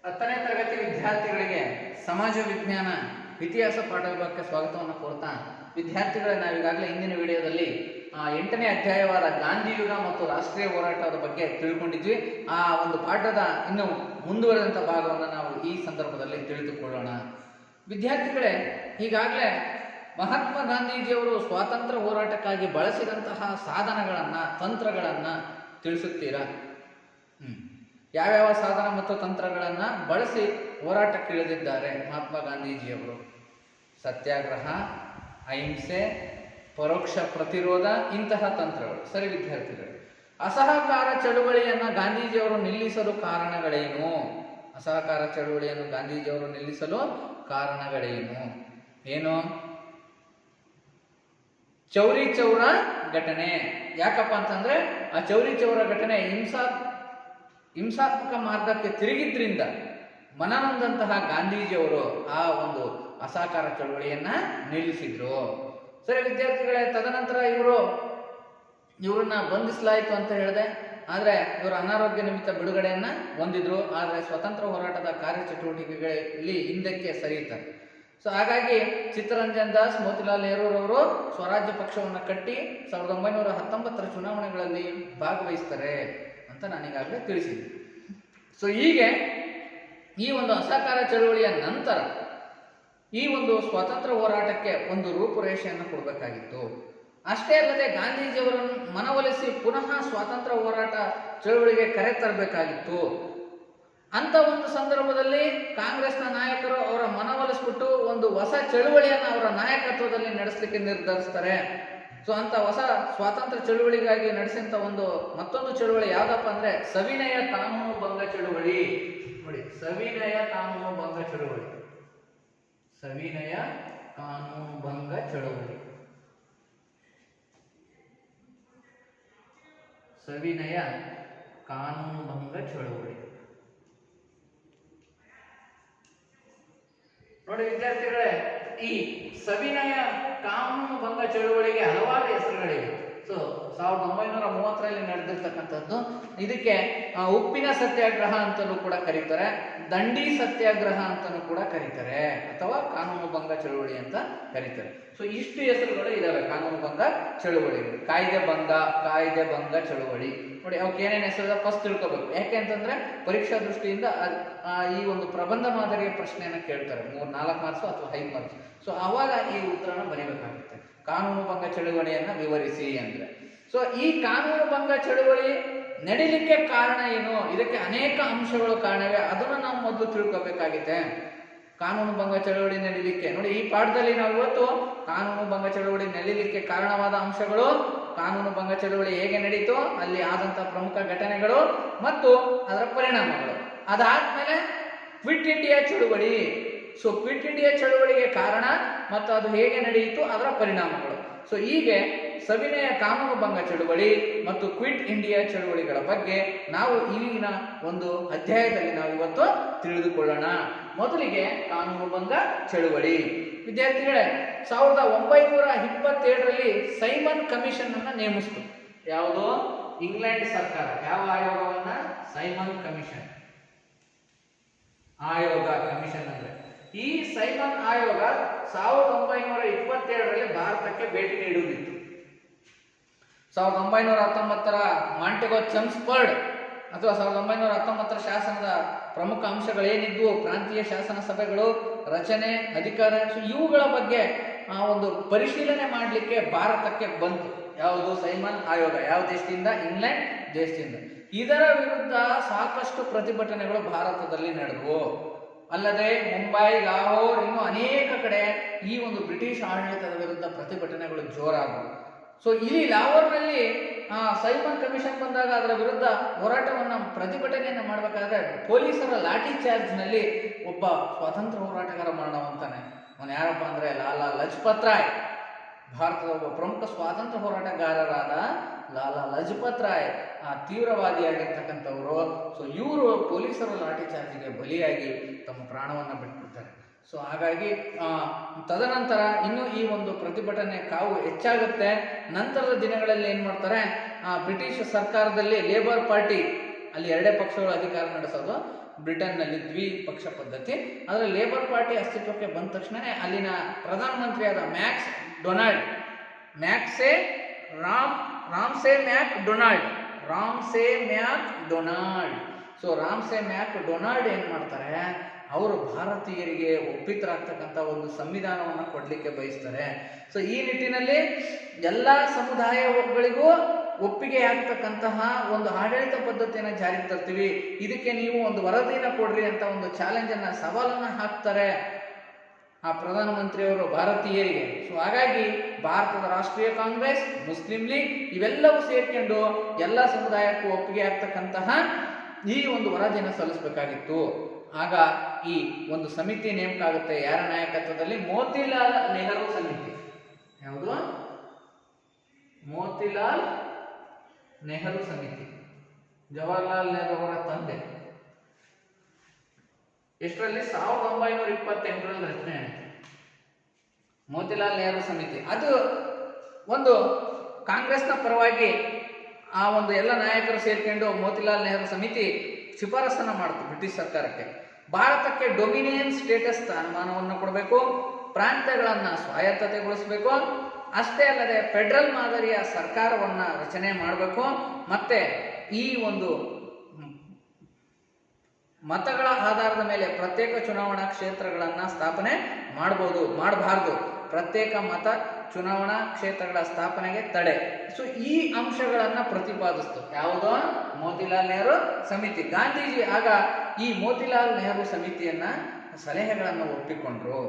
10ನೇ ತರಗತಿ ವಿದ್ಯಾರ್ಥಿಗಳಿಗೆ ಸಮಾಜ ವಿಜ್ಞಾನ ಇತಿಹಾಸ ಪಾಠ ವಿಭಾಗಕ್ಕೆ ಸ್ವಾಗತವನ್ನು ಕೋರ್ತಾ ವಿದ್ಯಾರ್ಥಿಗಳೇ ನಾವೀಗಾಗಲೇ ಹಿಂದಿನ ವಿಡಿಯೋದಲ್ಲಿ 8ನೇ ಅಧ್ಯಾಯವಾದ ಗಾಂಧಿಯುಗ ಮತ್ತು ರಾಷ್ಟ್ರೀಯ ಹೋರಾಟದ ಬಗ್ಗೆ ತಿಳ್ಕೊಂಡಿದ್ವಿ. ಆ ಒಂದು ಪಾಠದ ಇನ್ನು ಮುಂದುವರೆದಂಥ ಭಾಗವನ್ನು ನಾವು ಈ ಸಂದರ್ಭದಲ್ಲಿ ತಿಳಿದುಕೊಳ್ಳೋಣ. ವಿದ್ಯಾರ್ಥಿಗಳೇ, ಈಗಾಗಲೇ ಮಹಾತ್ಮ ಗಾಂಧೀಜಿಯವರು ಸ್ವಾತಂತ್ರ್ಯ ಹೋರಾಟಕ್ಕಾಗಿ ಬಳಸಿದಂತಹ ಸಾಧನಗಳನ್ನು ತಂತ್ರಗಳನ್ನು ತಿಳಿಸುತ್ತೀರಾ? ಯಾವ್ಯಾವ ಸಾಧನ ಮತ್ತು ತಂತ್ರಗಳನ್ನು ಬಳಸಿ ಹೋರಾಟಕ್ಕಿಳಿದಿದ್ದಾರೆ ಮಹಾತ್ಮ ಗಾಂಧೀಜಿಯವರು? ಸತ್ಯಾಗ್ರಹ, ಅಹಿಂಸೆ, ಪರೋಕ್ಷ ಪ್ರತಿರೋಧ, ಇಂತಹ ತಂತ್ರಗಳು. ಸರಿ ವಿದ್ಯಾರ್ಥಿಗಳು, ಅಸಹಕಾರ ಚಳುವಳಿಯನ್ನು ಗಾಂಧೀಜಿಯವರು ನಿಲ್ಲಿಸಲು ಕಾರಣಗಳೇನು? ಅಸಹಕಾರ ಚಳುವಳಿಯನ್ನು ಗಾಂಧೀಜಿಯವರು ನಿಲ್ಲಿಸಲು ಕಾರಣಗಳೇನು? ಏನು? ಚೌರಿ ಚೌರ ಘಟನೆ. ಯಾಕಪ್ಪ ಅಂತಂದ್ರೆ ಆ ಚೌರಿ ಚೌರ ಘಟನೆ ಹಿಂಸಾತ್ಮಕ ಮಾರ್ಗಕ್ಕೆ ತಿರುಗಿದ್ರಿಂದ ಮನನೊಂದಂತಹ ಗಾಂಧೀಜಿಯವರು ಆ ಒಂದು ಅಸಹಕಾರ ಚಳವಳಿಯನ್ನ ನಿಲ್ಲಿಸಿದ್ರು. ಸರಿ ವಿದ್ಯಾರ್ಥಿಗಳೇ, ತದನಂತರ ಇವ್ರನ್ನ ಬಂಧಿಸಲಾಯಿತು ಅಂತ ಹೇಳಿದೆ. ಆದರೆ ಇವರು ಅನಾರೋಗ್ಯ ನಿಮಿತ್ತ ಬಿಡುಗಡೆಯನ್ನ ಹೊಂದಿದ್ರು. ಆದರೆ ಸ್ವತಂತ್ರ ಹೋರಾಟದ ಕಾರ್ಯಚಟುವಟಿಕೆಗಳಲ್ಲಿ ಹಿಂದಕ್ಕೆ ಸರಿಯುತ್ತಾರೆ. ಸೊ ಹಾಗಾಗಿ ಚಿತ್ತರಂಜನ್ ದಾಸ್, ಮೋತಿಲಾಲ್ ನೆಹರೂರವರು ಸ್ವರಾಜ್ಯ ಪಕ್ಷವನ್ನು ಕಟ್ಟಿ 1919 ಚುನಾವಣೆಗಳಲ್ಲಿ ಭಾಗವಹಿಸ್ತಾರೆ ಅಂತ ನಾನೀಗಾಗಲೇ ತಿಳಿಸಿದ್ದೆ. ಸೊ ಹೀಗೆ ಈ ಒಂದು ಅಸಹಕಾರ ಚಳುವಳಿಯ ನಂತರ ಈ ಒಂದು ಸ್ವಾತಂತ್ರ್ಯ ಹೋರಾಟಕ್ಕೆ ಒಂದು ರೂಪುರೇಷೆಯನ್ನು ಕೊಡಬೇಕಾಗಿತ್ತು. ಅಷ್ಟೇ ಅಲ್ಲದೆ ಗಾಂಧೀಜಿಯವರನ್ನು ಮನವೊಲಿಸಿ ಪುನಃ ಸ್ವಾತಂತ್ರ್ಯ ಹೋರಾಟ ಚಳುವಳಿಗೆ ಕರೆ ತರಬೇಕಾಗಿತ್ತು. ಅಂತ ಒಂದು ಸಂದರ್ಭದಲ್ಲಿ ಕಾಂಗ್ರೆಸ್ನ ನಾಯಕರು ಅವರ ಮನವೊಲಿಸ್ಬಿಟ್ಟು ಒಂದು ಹೊಸ ಚಳುವಳಿಯನ್ನು ಅವರ ನಾಯಕತ್ವದಲ್ಲಿ ನಡೆಸಲಿಕ್ಕೆ ನಿರ್ಧರಿಸ್ತಾರೆ. ಸೊ ಅಂತ ಹೊಸ ಸ್ವಾತಂತ್ರ್ಯ ಚಳುವಳಿಗಾಗಿ ನಡೆಸಿದಂತ ಮತ್ತೊಂದು ಚಳುವಳಿ ಯಾವ್ದಪ್ಪ ಅಂದ್ರೆ ಸವಿನಯ ಕಾನೂನು ಭಂಗ ಚಳುವಳಿ. ನೋಡಿ, ಸವಿನಯ ಕಾನೂನು ಭಂಗ ಚಳುವಳಿ. ಸವಿನಯ ಕಾನೂನು ಭಂಗ ಚಳುವಳಿ. ಸವಿನಯ ಕಾನೂನು ಭಂಗ ಚಳುವಳಿ. ನೋಡಿ ವಿದ್ಯಾರ್ಥಿಗಳೇ, ಈ ಸವಿನಯ ಕಾನೂನು ಭಂಗ ಚಳುವಳಿಗೆ ಹಲವಾರು ಹೆಸರುಗಳಿವೆ. ಸೊ 1930ರಲ್ಲಿ ನಡೆದಿರ್ತಕ್ಕಂಥದ್ದು. ಇದಕ್ಕೆ ಉಪ್ಪಿನ ಸತ್ಯಾಗ್ರಹ ಅಂತಲೂ ಕೂಡ ಕರೀತಾರೆ, ದಂಡಿ ಸತ್ಯಾಗ್ರಹ ಅಂತಲೂ ಕೂಡ ಕರೀತಾರೆ, ಅಥವಾ ಕಾನೂನು ಭಂಗ ಚಳುವಳಿ ಅಂತ ಕರೀತಾರೆ. ಸೊ ಇಷ್ಟು ಹೆಸರುಗಳು ಇದಾವೆ ಕಾನೂನು ಭಂಗ ಚಳುವಳಿಗಳು. ಕಾಯ್ದೆ ಭಂಗ ಚಳುವಳಿ. ನೋಡಿ, ಅವಕ್ಕೆ ಏನೇನು ಹೆಸರು ಫಸ್ಟ್ ತಿಳ್ಕೋಬೇಕು. ಯಾಕೆ ಅಂತಂದ್ರೆ ಪರೀಕ್ಷಾ ದೃಷ್ಟಿಯಿಂದ ಈ ಒಂದು ಪ್ರಬಂಧ ಮಾದರಿಯ ಪ್ರಶ್ನೆಯನ್ನು ಕೇಳ್ತಾರೆ, 3-4 ಮಾರ್ಕ್ಸ್ ಅಥವಾ 5 ಮಾರ್ಕ್ಸ್. ಸೊ ಅವಾಗ ಈ ಉತ್ತರನ ಬರೀಬೇಕಾಗುತ್ತೆ. ಕಾನೂನು ಭಂಗ ಚಳುವಳಿಯನ್ನ ವಿವರಿಸಿ ಅಂದ್ರೆ. ಸೊ ಈ ಕಾನೂನು ಭಂಗ ಚಳುವಳಿ ನಡೀಲಿಕ್ಕೆ ಕಾರಣ ಏನು? ಇದಕ್ಕೆ ಅನೇಕ ಅಂಶಗಳು ಕಾರಣವೇ, ಅದನ್ನು ನಾವು ಮೊದಲು ತಿಳ್ಕೋಬೇಕಾಗಿದೆ. ಕಾನೂನು ಭಂಗ ಚಳುವಳಿ ನಡೀಲಿಕ್ಕೆ ನೋಡಿ, ಈ ಪಾಠದಲ್ಲಿ ನಾವು ಇವತ್ತು ಕಾನೂನು ಭಂಗ ಚಳುವಳಿ ನಡೀಲಿಕ್ಕೆ ಕಾರಣವಾದ ಅಂಶಗಳು, ಕಾನೂನು ಭಂಗ ಚಳುವಳಿ ಹೇಗೆ ನಡೀತು, ಅಲ್ಲಿ ಆದಂತಹ ಪ್ರಮುಖ ಘಟನೆಗಳು ಮತ್ತು ಅದರ ಪರಿಣಾಮಗಳು. ಅದಾದ್ಮೇಲೆ ಕ್ವಿಟ್ ಇಂಡಿಯಾ ಚಳುವಳಿ. ಸೊ ಕ್ವಿಟ್ ಇಂಡಿಯಾ ಚಳುವಳಿಗೆ ಕಾರಣ ಮತ್ತು ಅದು ಹೇಗೆ ನಡೆಯಿತು, ಅದರ ಪರಿಣಾಮಗಳು. ಸೊ ಹೀಗೆ ಸವಿನಯ ಕಾನೂನು ಭಂಗ ಚಳುವಳಿ ಮತ್ತು ಕ್ವಿಟ್ ಇಂಡಿಯಾ ಚಳುವಳಿಗಳ ಬಗ್ಗೆ ನಾವು ಈಗಿನ ಒಂದು ಅಧ್ಯಾಯದಲ್ಲಿ ನಾವು ಇವತ್ತು ತಿಳಿದುಕೊಳ್ಳೋಣ. ಮೊದಲಿಗೆ ಕಾನೂನು ಭಂಗ ಚಳುವಳಿ. ವಿದ್ಯಾರ್ಥಿಗಳೇ, 1927ರಲ್ಲಿ ಸೈಮನ್ ಕಮಿಷನ್ ಅನ್ನ ನೇಮಿಸಿತು. ಯಾವುದು? ಇಂಗ್ಲೆಂಡ್ ಸರ್ಕಾರ. ಯಾವ ಆಯೋಗವನ್ನ? ಸೈಮನ್ ಕಮಿಷನ್ ಆಯೋಗ. ಕಮಿಷನ್ ಅಂದ್ರೆ ಈ ಸೈಮನ್ ಆಯೋಗ 1927ರಲ್ಲಿ ಭಾರತಕ್ಕೆ ಭೇಟಿ ನೀಡುವುದಿತ್ತು. 1919ರ ಮಾಂಟೆಗೋ ಚಮ್ಸ್ಫರ್ಡ್ ಅಥವಾ 1919ರ ಶಾಸನದ ಪ್ರಮುಖ ಅಂಶಗಳೇನಿದ್ವು, ಪ್ರಾಂತೀಯ ಶಾಸನ ಸಭೆಗಳು, ರಚನೆ, ಅಧಿಕಾರ, ಇವುಗಳ ಬಗ್ಗೆ ಒಂದು ಪರಿಶೀಲನೆ ಮಾಡಲಿಕ್ಕೆ ಭಾರತಕ್ಕೆ ಬಂತು. ಯಾವುದು? ಸೈಮನ್ ಆಯೋಗ. ಯಾವ ದೇಶದಿಂದ? ಇಂಗ್ಲೆಂಡ್ ದೇಶದಿಂದ. ಇದರ ವಿರುದ್ಧ ಸಾಕಷ್ಟು ಪ್ರತಿಭಟನೆಗಳು ಭಾರತದಲ್ಲಿ ನಡೆದವು. ಅಲ್ಲದೆ ಮುಂಬೈ, ಲಾಹೋರ್, ಇನ್ನು ಅನೇಕ ಕಡೆ ಈ ಒಂದು ಬ್ರಿಟಿಷ್ ಆಡಳಿತದ ವಿರುದ್ಧ ಪ್ರತಿಭಟನೆಗಳು ಜೋರಾದವು. ಸೊ ಇಲ್ಲಿ ಲಾಹೋರ್ನಲ್ಲಿ ಸೈಮನ್ ಕಮಿಷನ್ ಬಂದಾಗ ಅದರ ವಿರುದ್ಧ ಪ್ರತಿಭಟನೆಯನ್ನು ಮಾಡಬೇಕಾದ್ರೆ ಪೊಲೀಸರ ಲಾಠಿ ಚಾರ್ಜ್ ನಲ್ಲಿ ಒಬ್ಬ ಸ್ವಾತಂತ್ರ್ಯ ಹೋರಾಟಗಾರ ಮರಣ ಹೊಂತಾನೆ. ಅವನು ಯಾರಪ್ಪ ಅಂದ್ರೆ ಲಾಲಾ ಲಜಪತ್ ರಾಯ್. ಭಾರತದ ಒಬ್ಬ ಪ್ರಮುಖ ಸ್ವಾತಂತ್ರ್ಯ ಹೋರಾಟಗಾರರಾದ ಲಾಲಾ ಲಜಪತ್ ರಾಯ್ ತೀವ್ರವಾದಿಯಾಗಿರ್ತಕ್ಕಂಥವ್ರು. ಸೊ ಇವರು ಪೊಲೀಸರ ಲಾಠಿ ಚಾರ್ಜ್ಗೆ ಬಲಿಯಾಗಿ ತಮ್ಮ ಪ್ರಾಣವನ್ನ ಬಿಟ್ಬಿಡ್ತಾರೆ. ಸೊ ಹಾಗಾಗಿ ತದನಂತರ ಇನ್ನು ಈ ಒಂದು ಪ್ರತಿಭಟನೆ ಕಾವು ಹೆಚ್ಚಾಗುತ್ತೆ. ನಂತರದ ದಿನಗಳಲ್ಲಿ ಏನ್ ಮಾಡ್ತಾರೆ, ಬ್ರಿಟಿಷ್ ಸರ್ಕಾರದಲ್ಲಿ ಲೇಬರ್ ಪಾರ್ಟಿ ಅಲ್ಲಿ ಎರಡೇ ಪಕ್ಷಗಳು ಅಧಿಕಾರ ನಡೆಸೋದು. ಬ್ರಿಟನ್ನಲ್ಲಿ ದ್ವಿಪಕ್ಷ ಪದ್ಧತಿ. ಆದರೆ ಲೇಬರ್ ಪಾರ್ಟಿ ಅಸ್ತಿತ್ವಕ್ಕೆ ಬಂದ ತಕ್ಷಣನೇ ಅಲ್ಲಿನ ಪ್ರಧಾನಮಂತ್ರಿಯಾದ ರಾಮ್ಸೆ ಮ್ಯಾಕ್ ಡೊನಾಲ್ಡ್. ಸೊ ರಾಮ್ಸೆ ಮ್ಯಾಕ್ ಡೊನಾಲ್ಡ್ ಏನ್ ಮಾಡ್ತಾರೆ, ಅವರು ಭಾರತೀಯರಿಗೆ ಒಪ್ಪಿತರಾಗ್ತಕ್ಕಂಥ ಒಂದು ಸಂವಿಧಾನವನ್ನು ಕೊಡ್ಲಿಕ್ಕೆ ಬಯಸ್ತಾರೆ. ಸೊ ಈ ನಿಟ್ಟಿನಲ್ಲಿ ಎಲ್ಲ ಸಮುದಾಯಗಳಿಗೂ ಒಪ್ಪಿಗೆ ಆಗ್ತಕ್ಕಂತಹ ಒಂದು ಆಡಳಿತ ಪದ್ಧತಿಯನ್ನು ಜಾರಿಗೆ ತರ್ತೀವಿ, ಇದಕ್ಕೆ ನೀವು ಒಂದು ವರದಿನ ಕೊಡ್ರಿ ಅಂತ ಒಂದು ಚಾಲೆಂಜ್ ಅನ್ನ, ಸವಾಲನ್ನ ಹಾಕ್ತಾರೆ ಆ ಪ್ರಧಾನಮಂತ್ರಿಯವರು ಭಾರತೀಯರಿಗೆ. ಸೊ ಹಾಗಾಗಿ ಭಾರತದ ರಾಷ್ಟ್ರೀಯ ಕಾಂಗ್ರೆಸ್, ಮುಸ್ಲಿಂ ಲೀಗ್ ಇವೆಲ್ಲವೂ ಸೇರ್ಕೊಂಡು ಎಲ್ಲ ಸಮುದಾಯಕ್ಕೂ ಒಪ್ಪಿಗೆ ಆಗ್ತಕ್ಕಂತಹ ಈ ಒಂದು ವರದಿಯನ್ನು ಸಲ್ಲಿಸಬೇಕಾಗಿತ್ತು. ಆಗ ಈ ಒಂದು ಸಮಿತಿ ನೇಮಕ ಆಗುತ್ತೆ. ಯಾರ ನಾಯಕತ್ವದಲ್ಲಿ? ಮೋತಿಲಾಲ್ ನೆಹರು ಸಮಿತಿ. ಯಾವುದು? ಮೋತಿಲಾಲ್ ನೆಹರು ಸಮಿತಿ. ಜವಾಹರ್ಲಾಲ್ ನೆಹರು ಅವರ ತಂದೆ. ಎಷ್ಟರಲ್ಲಿ? 1928ರಲ್ಲಿ ರಚನೆ ಆಯಿತು ಮೋತಿಲಾಲ್ ನೆಹರು ಸಮಿತಿ. ಅದು ಒಂದು ಕಾಂಗ್ರೆಸ್ನ ಪರವಾಗಿ ಆ ಒಂದು ಎಲ್ಲ ನಾಯಕರು ಸೇರ್ಕೊಂಡು ಮೋತಿಲಾಲ್ ನೆಹರು ಸಮಿತಿ ಶಿಫಾರಸನ್ನ ಮಾಡಿತು ಬ್ರಿಟಿಷ್ ಸರ್ಕಾರಕ್ಕೆ. ಭಾರತಕ್ಕೆ ಡೊಮಿನಿಯನ್ ಸ್ಟೇಟಸ್ ಸ್ಥಾನಮಾನವನ್ನು ಕೊಡಬೇಕು, ಪ್ರಾಂತ್ಯಗಳನ್ನು ಸ್ವಾಯತ್ತತೆಗೊಳಿಸಬೇಕು, ಅಷ್ಟೇ ಅಲ್ಲದೆ ಫೆಡರಲ್ ಮಾದರಿಯ ಸರ್ಕಾರವನ್ನ ರಚನೆ ಮಾಡಬೇಕು, ಮತ್ತೆ ಈ ಒಂದು ಮತಗಳ ಆಧಾರದ ಮೇಲೆ ಪ್ರತ್ಯೇಕ ಚುನಾವಣಾ ಕ್ಷೇತ್ರಗಳನ್ನ ಸ್ಥಾಪನೆ ಮಾಡಬಾರದು, ಪ್ರತ್ಯೇಕ ಮತ ಚುನಾವಣಾ ಕ್ಷೇತ್ರಗಳ ಸ್ಥಾಪನೆಗೆ ತಡೆ. ಸೊ ಈ ಅಂಶಗಳನ್ನ ಪ್ರತಿಪಾದಿಸ್ತು ಯಾವುದೋ ಮೋತಿಲಾಲ್ ನೆಹರು ಸಮಿತಿ. ಗಾಂಧೀಜಿ ಆಗ ಈ ಮೋತಿಲಾಲ್ ನೆಹರು ಸಮಿತಿಯನ್ನ ಸಲಹೆಗಳನ್ನು ಒಪ್ಪಿಕೊಂಡ್ರು.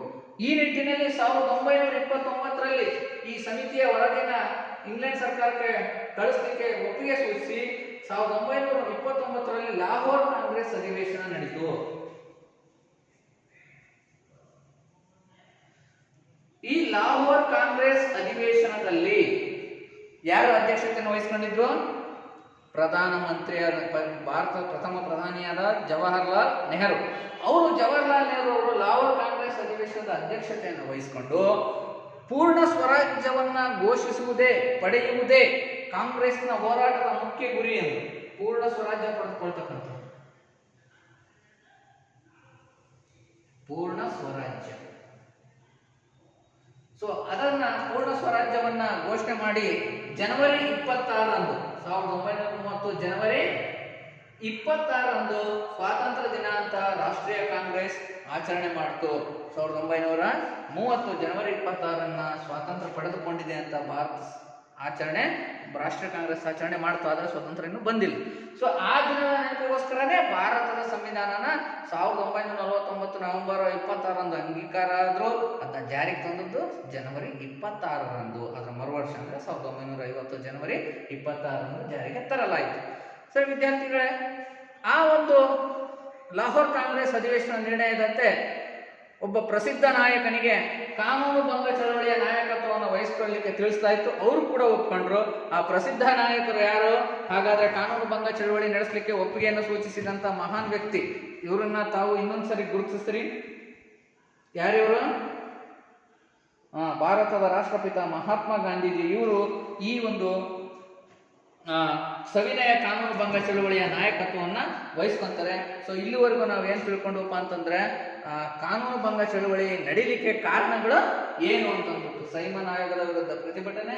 ಈ ನಿಟ್ಟಿನಲ್ಲಿ 1929ರಲ್ಲಿ ಈ ಸಮಿತಿಯ ವರದಿನ ಇಂಗ್ಲೆಂಡ್ ಸರ್ಕಾರಕ್ಕೆ ಕಳಿಸಲಿಕ್ಕೆ ಒಪ್ಪಿಗೆ ಸೂಚಿಸಿ 1929ರಲ್ಲಿ ಲಾಹೋರ್ ಕಾಂಗ್ರೆಸ್ ಅಧಿವೇಶನ ನಡೆಯಿತು. ಈ ಲಾಹೋರ್ ಕಾಂಗ್ರೆಸ್ ಅಧಿವೇಶನದಲ್ಲಿ ಯಾರು ಅಧ್ಯಕ್ಷತೆಯನ್ನು ವಹಿಸಿಕೊಂಡಿದ್ರು? ಭಾರತದ ಪ್ರಥಮ ಪ್ರಧಾನಿಯಾದ ಜವಾಹರ್ಲಾಲ್ ನೆಹರು. ಜವಾಹರ್ಲಾಲ್ ನೆಹರು ಅವರು ಲಾಹೋರ್ ಕಾಂಗ್ರೆಸ್ ಅಧಿವೇಶನದ ಅಧ್ಯಕ್ಷತೆಯನ್ನು ವಹಿಸಿಕೊಂಡು ಪೂರ್ಣ ಸ್ವರಾಜ್ಯವನ್ನ ಪಡೆಯುವುದೇ ಕಾಂಗ್ರೆಸ್ನ ಹೋರಾಟದ ಮುಖ್ಯ ಗುರಿ ಎಂದು. ಪೂರ್ಣ ಸ್ವರಾಜ್ಯ ಪಡೆದುಕೊಳ್ತಕ್ಕಂಥ ಪೂರ್ಣ ಸ್ವರಾಜ್ಯ. ಸೊ ಅದನ್ನ ಪೂರ್ಣ ಸ್ವರಾಜ್ಯವನ್ನ ಘೋಷಣೆ ಮಾಡಿ ಜನವರಿ 26ರಂದು 1930 ಜನವರಿ 26ರಂದು ಸ್ವಾತಂತ್ರ್ಯ ದಿನ ಅಂತ ರಾಷ್ಟ್ರೀಯ ಕಾಂಗ್ರೆಸ್ ಆಚರಣೆ ಮಾಡಿತು. 1930 ಜನವರಿ 26ರನ್ನ ಸ್ವಾತಂತ್ರ್ಯ ಪಡೆದುಕೊಂಡಿದೆ ಅಂತ ರಾಷ್ಟ್ರೀಯ ಕಾಂಗ್ರೆಸ್ ಆಚರಣೆ ಮಾಡ್ತು. ಆದ್ರೆ ಸ್ವತಂತ್ರ ಇನ್ನೂ ಬಂದಿಲ್ಲ. ಸೊ ಆ ದಿನದ ನೆನಪಿಗೋಸ್ಕರನೇ ಭಾರತದ ಸಂವಿಧಾನನ 1949 ನವೆಂಬರ್ 26ರಂದು ಅಂಗೀಕಾರ ಆದ್ರೂ ಅದನ್ನ ಜಾರಿಗೆ ತಂದದ್ದು ಜನವರಿ 26ರಂದು. ಅದರ ಮರುವರ್ಷ ಅಂದ್ರೆ 1950 ಜನವರಿ 26ರಂದು ಜಾರಿಗೆ ತರಲಾಯಿತು. ಸರಿ ವಿದ್ಯಾರ್ಥಿಗಳೇ, ಆ ಒಂದು ಲಾಹೋರ್ ಕಾಂಗ್ರೆಸ್ ಅಧಿವೇಶನ ನಿರ್ಣಯದಂತೆ ಒಬ್ಬ ಪ್ರಸಿದ್ಧ ನಾಯಕನಿಗೆ ಕಾನೂನು ಭಂಗ ಚಳವಳಿಯ ನಾಯಕತ್ವವನ್ನು ವಹಿಸಿಕೊಳ್ಳಲಿಕ್ಕೆ ತಿಳಿಸಲಾಯಿತು. ಅವರು ಕೂಡ ಒಪ್ಕೊಂಡ್ರು. ಆ ಪ್ರಸಿದ್ಧ ನಾಯಕರು ಯಾರು? ಹಾಗಾದ್ರೆ ಕಾನೂನು ಭಂಗ ಚಳವಳಿ ನಡೆಸಲಿಕ್ಕೆ ಒಪ್ಪಿಗೆಯನ್ನು ಸೂಚಿಸಿದಂತ ಮಹಾನ್ ವ್ಯಕ್ತಿ, ಇವರನ್ನ ತಾವು ಇನ್ನೊಂದ್ಸರಿ ಗುರುತಿಸ್ರಿ. ಯಾರಿವರು? ಭಾರತದ ರಾಷ್ಟ್ರಪಿತ ಮಹಾತ್ಮ ಗಾಂಧೀಜಿ. ಇವರು ಈ ಒಂದು ಸವಿನಯ ಕಾನೂನು ಭಂಗ ಚಳುವಳಿಯ ನಾಯಕತ್ವವನ್ನ ವಹಿಸ್ಕೊಂತಾರೆ. ಸೊ ಇಲ್ಲಿವರೆಗೂ ನಾವು ಏನ್ ತಿಳ್ಕೊಂಡಪ್ಪ ಅಂತಂದ್ರೆ ಕಾನೂನು ಭಂಗ ಚಳುವಳಿ ನಡೀಲಿಕ್ಕೆ ಕಾರಣಗಳು ಏನು ಅಂತಂದ್ಬಿಟ್ಟು ಸೈಮನ್ ಆಯೋಗದ ವಿರುದ್ಧ ಪ್ರತಿಭಟನೆ,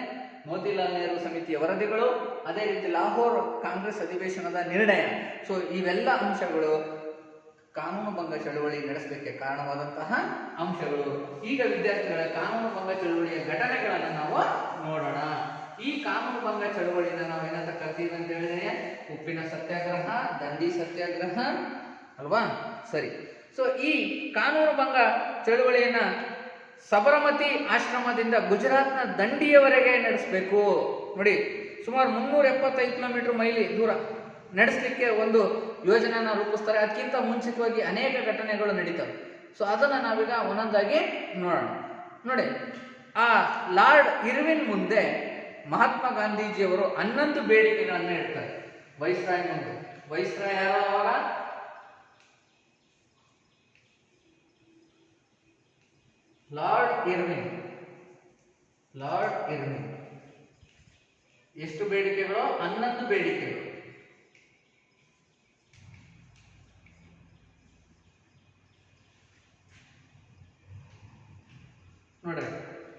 ಮೋತಿಲಾಲ್ ನೆಹರು ಸಮಿತಿಯ ವರದಿಗಳು, ಅದೇ ರೀತಿ ಲಾಹೋರ್ ಕಾಂಗ್ರೆಸ್ ಅಧಿವೇಶನದ ನಿರ್ಣಯ. ಸೊ ಇವೆಲ್ಲ ಅಂಶಗಳು ಕಾನೂನು ಭಂಗ ಚಳುವಳಿ ನಡೆಸಲಿಕ್ಕೆ ಕಾರಣವಾದಂತಹ ಅಂಶಗಳು. ಈಗ ವಿದ್ಯಾರ್ಥಿಗಳ ಕಾನೂನು ಭಂಗ ಚಳುವಳಿಯ ಘಟನೆಗಳನ್ನು ನಾವು ನೋಡೋಣ. ಈ ಕಾನೂನು ಭಂಗ ಚಳುವಳಿನ ನಾವು ಏನಂತ ಕರಿತೀವಿ ಅಂತ ಹೇಳಿದ್ರೆ ಉಪ್ಪಿನ ಸತ್ಯಾಗ್ರಹ, ದಂಡಿ ಸತ್ಯಾಗ್ರಹ ಅಲ್ವಾ? ಸರಿ. ಸೊ ಈ ಕಾನೂನು ಭಂಗ ಚಳುವಳಿಯನ್ನ ಸಬರಮತಿ ಆಶ್ರಮದಿಂದ ಗುಜರಾತ್ನ ದಂಡಿಯವರೆಗೆ ನಡೆಸಬೇಕು. ನೋಡಿ, ಸುಮಾರು 375 ಮೈಲಿ ದೂರ ನಡೆಸಲಿಕ್ಕೆ ಒಂದು ಯೋಜನೆಯನ್ನ ರೂಪಿಸ್ತಾರೆ. ಅದಕ್ಕಿಂತ ಮುಂಚಿತವಾಗಿ ಅನೇಕ ಘಟನೆಗಳು ನಡೀತವೆ. ಸೊ ಅದನ್ನ ನಾವೀಗ ಒಂದೊಂದಾಗಿ ನೋಡೋಣ. ನೋಡಿ, ಆ ಲಾರ್ಡ್ ಇರ್ವಿನ್ ಮುಂದೆ ಮಹಾತ್ಮ ಗಾಂಧೀಜಿಯವರು 11 ಬೇಡಿಕೆಗಳನ್ನ ಇಡ್ತಾರೆ ವೈಸ್ರಾಯ್ ಮುಂದೆ. ವೈಸ್ರಾಯ್ ಯಾರು ಅವಾಗ? Lord Irwin. ಎಷ್ಟು ಬೇಡಿಕೆಗಳು? 11 ಬೇಡಿಕೆಗಳು.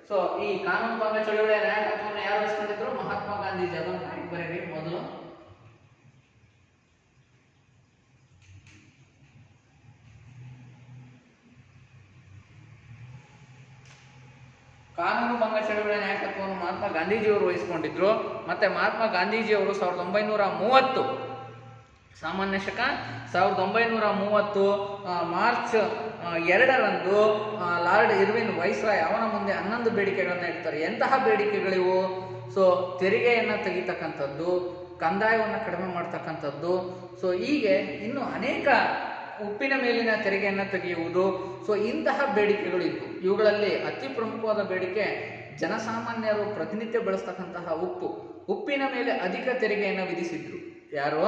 ಸೊ ಈ ಕಾನೂನು ಭಂಗ ಚಳುವಳಿಯ ನಾಯಕತ್ವವನ್ನು ಯಾರು ವಹಿಸ್ಕೊಂಡಿದ್ರು? ಮಹಾತ್ಮ ಗಾಂಧೀಜಿ. ಅದನ್ನು ಪಾಯಿಂಟ್ ಬರೀರಿ ಮೊದಲು. ಕಾನೂನು ಭಂಗ ಚಳವಳಿಯ ನಾಯಕತ್ವವನ್ನು ಮಹಾತ್ಮ ಗಾಂಧೀಜಿಯವರು ವಹಿಸಿಕೊಂಡಿದ್ರು. ಮತ್ತೆ ಮಹಾತ್ಮ ಗಾಂಧೀಜಿಯವರು 1930 ಸಾಮಾನ್ಯ ಶಕ 1930 ಮಾರ್ಚ್ 2ರಂದು ಲಾರ್ಡ್ ಇರ್ವಿನ್ ವೈಸ್ರಾಯ್ ಅವನ ಮುಂದೆ 11 ಬೇಡಿಕೆಗಳನ್ನ ಇಡ್ತಾರೆ. ಎಂತಹ ಬೇಡಿಕೆಗಳಿವು? ಸೊ ತೆರಿಗೆಯನ್ನು ತೆಗಿತಕ್ಕಂಥದ್ದು, ಕಂದಾಯವನ್ನು ಕಡಿಮೆ ಮಾಡ್ತಕ್ಕಂಥದ್ದು, ಸೊ ಹೀಗೆ ಇನ್ನು ಅನೇಕ ಉಪ್ಪಿನ ಮೇಲಿನ ತೆರಿಗೆಯನ್ನು ತೆಗೆಯುವುದು. ಸೊ ಇಂತಹ ಬೇಡಿಕೆಗಳು ಇತ್ತು. ಇವುಗಳಲ್ಲಿ ಅತಿ ಪ್ರಮುಖವಾದ ಬೇಡಿಕೆ ಜನಸಾಮಾನ್ಯರು ಪ್ರತಿನಿತ್ಯ ಬಳಸ್ತಕ್ಕಂತಹ ಉಪ್ಪಿನ ಮೇಲೆ ಅಧಿಕ ತೆರಿಗೆಯನ್ನು ವಿಧಿಸಿದ್ರು. ಯಾರು?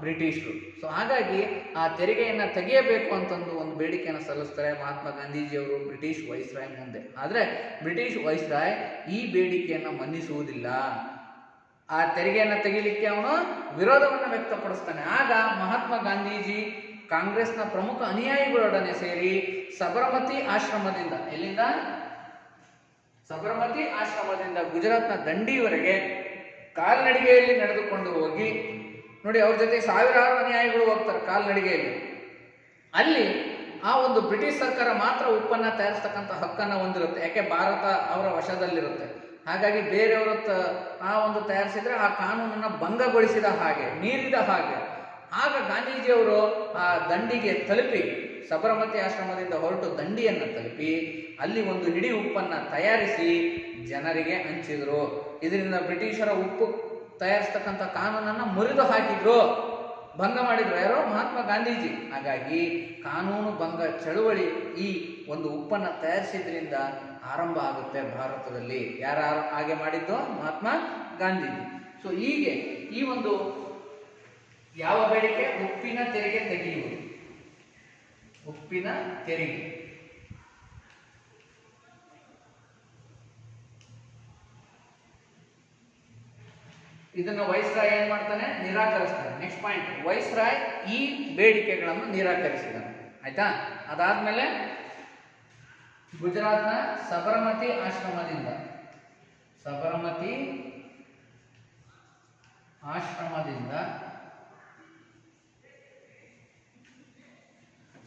ಬ್ರಿಟಿಷರು. ಸೊ ಹಾಗಾಗಿ ಆ ತೆರಿಗೆಯನ್ನು ತೆಗೆಯಬೇಕು ಅಂತಂದು ಒಂದು ಬೇಡಿಕೆಯನ್ನು ಸಲ್ಲಿಸ್ತಾರೆ ಮಹಾತ್ಮ ಗಾಂಧೀಜಿಯವರು ಬ್ರಿಟಿಷ್ ವೈಸ್ರಾಯ್ ಮುಂದೆ. ಆದರೆ ಬ್ರಿಟಿಷ್ ವೈಸ್ರಾಯ್ ಈ ಬೇಡಿಕೆಯನ್ನು ಮನ್ನಿಸುವುದಿಲ್ಲ. ಆ ತೆರಿಗೆಯನ್ನು ತೆಗಿಲಿಕ್ಕೆ ಅವನು ವಿರೋಧವನ್ನು ವ್ಯಕ್ತಪಡಿಸ್ತಾನೆ. ಆಗ ಮಹಾತ್ಮ ಗಾಂಧೀಜಿ ಕಾಂಗ್ರೆಸ್ನ ಪ್ರಮುಖ ಅನುಯಾಯಿಗಳೊಡನೆ ಸೇರಿ ಸಬರಮತಿ ಆಶ್ರಮದಿಂದ, ಎಲ್ಲಿಂದ? ಸಬರಮತಿ ಆಶ್ರಮದಿಂದ ಗುಜರಾತ್ನ ದಂಡಿಯವರೆಗೆ ಕಾಲ್ನಡಿಗೆಯಲ್ಲಿ ನಡೆದುಕೊಂಡು ಹೋಗಿ, ನೋಡಿ ಅವ್ರ ಜೊತೆ ಸಾವಿರಾರು ಅನುಯಾಯಿಗಳು ಹೋಗ್ತಾರೆ ಕಾಲ್ನಡಿಗೆಯಲ್ಲಿ. ಅಲ್ಲಿ ಆ ಒಂದು ಬ್ರಿಟಿಷ್ ಸರ್ಕಾರ ಮಾತ್ರ ಉಪ್ಪನ್ನು ತಯಾರಿಸ್ತಕ್ಕಂಥ ಹಕ್ಕನ್ನು ಹೊಂದಿರುತ್ತೆ. ಯಾಕೆ? ಭಾರತ ಅವರ ವಶದಲ್ಲಿರುತ್ತೆ. ಹಾಗಾಗಿ ಬೇರೆಯವರ ಆ ಒಂದು ತಯಾರಿಸಿದ್ರೆ ಆ ಕಾನೂನನ್ನು ಭಂಗಗೊಳಿಸಿದ ಹಾಗೆ, ಮೀರಿದ ಹಾಗೆ. ಆಗ ಗಾಂಧೀಜಿಯವರು ಆ ದಂಡಿಗೆ ತಲುಪಿ, ಸಬರಮತಿ ಆಶ್ರಮದಿಂದ ಹೊರಟು ದಂಡಿಯನ್ನು ತಲುಪಿ ಅಲ್ಲಿ ಒಂದು ಹಿಡಿ ಉಪ್ಪನ್ನು ತಯಾರಿಸಿ ಜನರಿಗೆ ಹಂಚಿದ್ರು. ಇದರಿಂದ ಬ್ರಿಟಿಷರ ಉಪ್ಪು ತಯಾರಿಸ್ತಕ್ಕಂಥ ಕಾನೂನನ್ನು ಮುರಿದು ಹಾಕಿದ್ರು, ಭಂಗ ಮಾಡಿದ್ರು. ಯಾರೋ? ಮಹಾತ್ಮ ಗಾಂಧೀಜಿ. ಹಾಗಾಗಿ ಕಾನೂನು ಭಂಗ ಚಳುವಳಿ ಈ ಒಂದು ಉಪ್ಪನ್ನು ತಯಾರಿಸಿದ್ರಿಂದ ಆರಂಭ ಆಗುತ್ತೆ ಭಾರತದಲ್ಲಿ. ಯಾರು ಹಾಗೆ ಮಾಡಿದ್ದು? ಮಹಾತ್ಮ ಗಾಂಧೀಜಿ. ಸೊ ಹೀಗೆ ಈ ಒಂದು ಯಾವ ಬೇಡಿಕೆ? ಉಪ್ಪಿನ ತೆರಿಗೆ ತೆಗೆಯುವುದು. ಉಪ್ಪಿನ ತೆರಿಗೆ ಇದನ್ನು ವೈಸ್ರಾಯ್ ಏನ್ ಮಾಡ್ತಾನೆ? ನಿರಾಕರಿಸ್ತಾನೆ. ನೆಕ್ಸ್ಟ್ ಪಾಯಿಂಟ್, ವೈಸ್ರಾಯ್ ಈ ಬೇಡಿಕೆಗಳನ್ನು ನಿರಾಕರಿಸಿದಾನೆ. ಆಯ್ತಾ? ಅದಾದ್ಮೇಲೆ ಗುಜರಾತ್ನ ಸಬರಮತಿ ಆಶ್ರಮದಿಂದ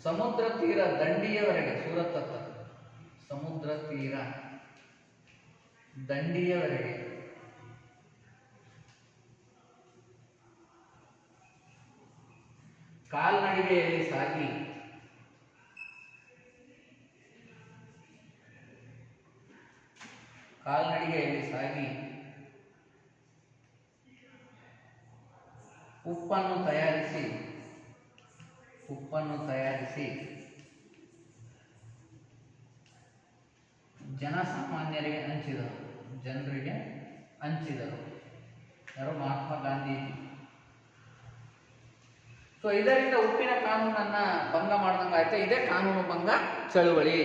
ಸಮುದ್ರ ತೀರ ದಂಡಿಯವರೆಗೆ, ಸೂರತ್ ಹತ್ರ ಸಮುದ್ರ ತೀರ ದಂಡಿಯವರೆಗೆ ಕಾಲ್ನಡಿಗೆಯಲ್ಲಿ ಸಾಗಿ ಉಪ್ಪನ್ನು ತಯಾರಿಸಿ ಜನರಿಗೆ ಹಂಚಿದರು. ಯಾರು? ಮಹಾತ್ಮ ಗಾಂಧೀಜಿ. ಸೊ ಇದರಿಂದ ಉಪ್ಪಿನ ಕಾನೂನನ್ನ ಭಂಗ ಮಾಡ್ದಂಗಾಯ್ತು. ಇದೇ ಕಾನೂನು ಭಂಗ ಚಳುವಳಿ.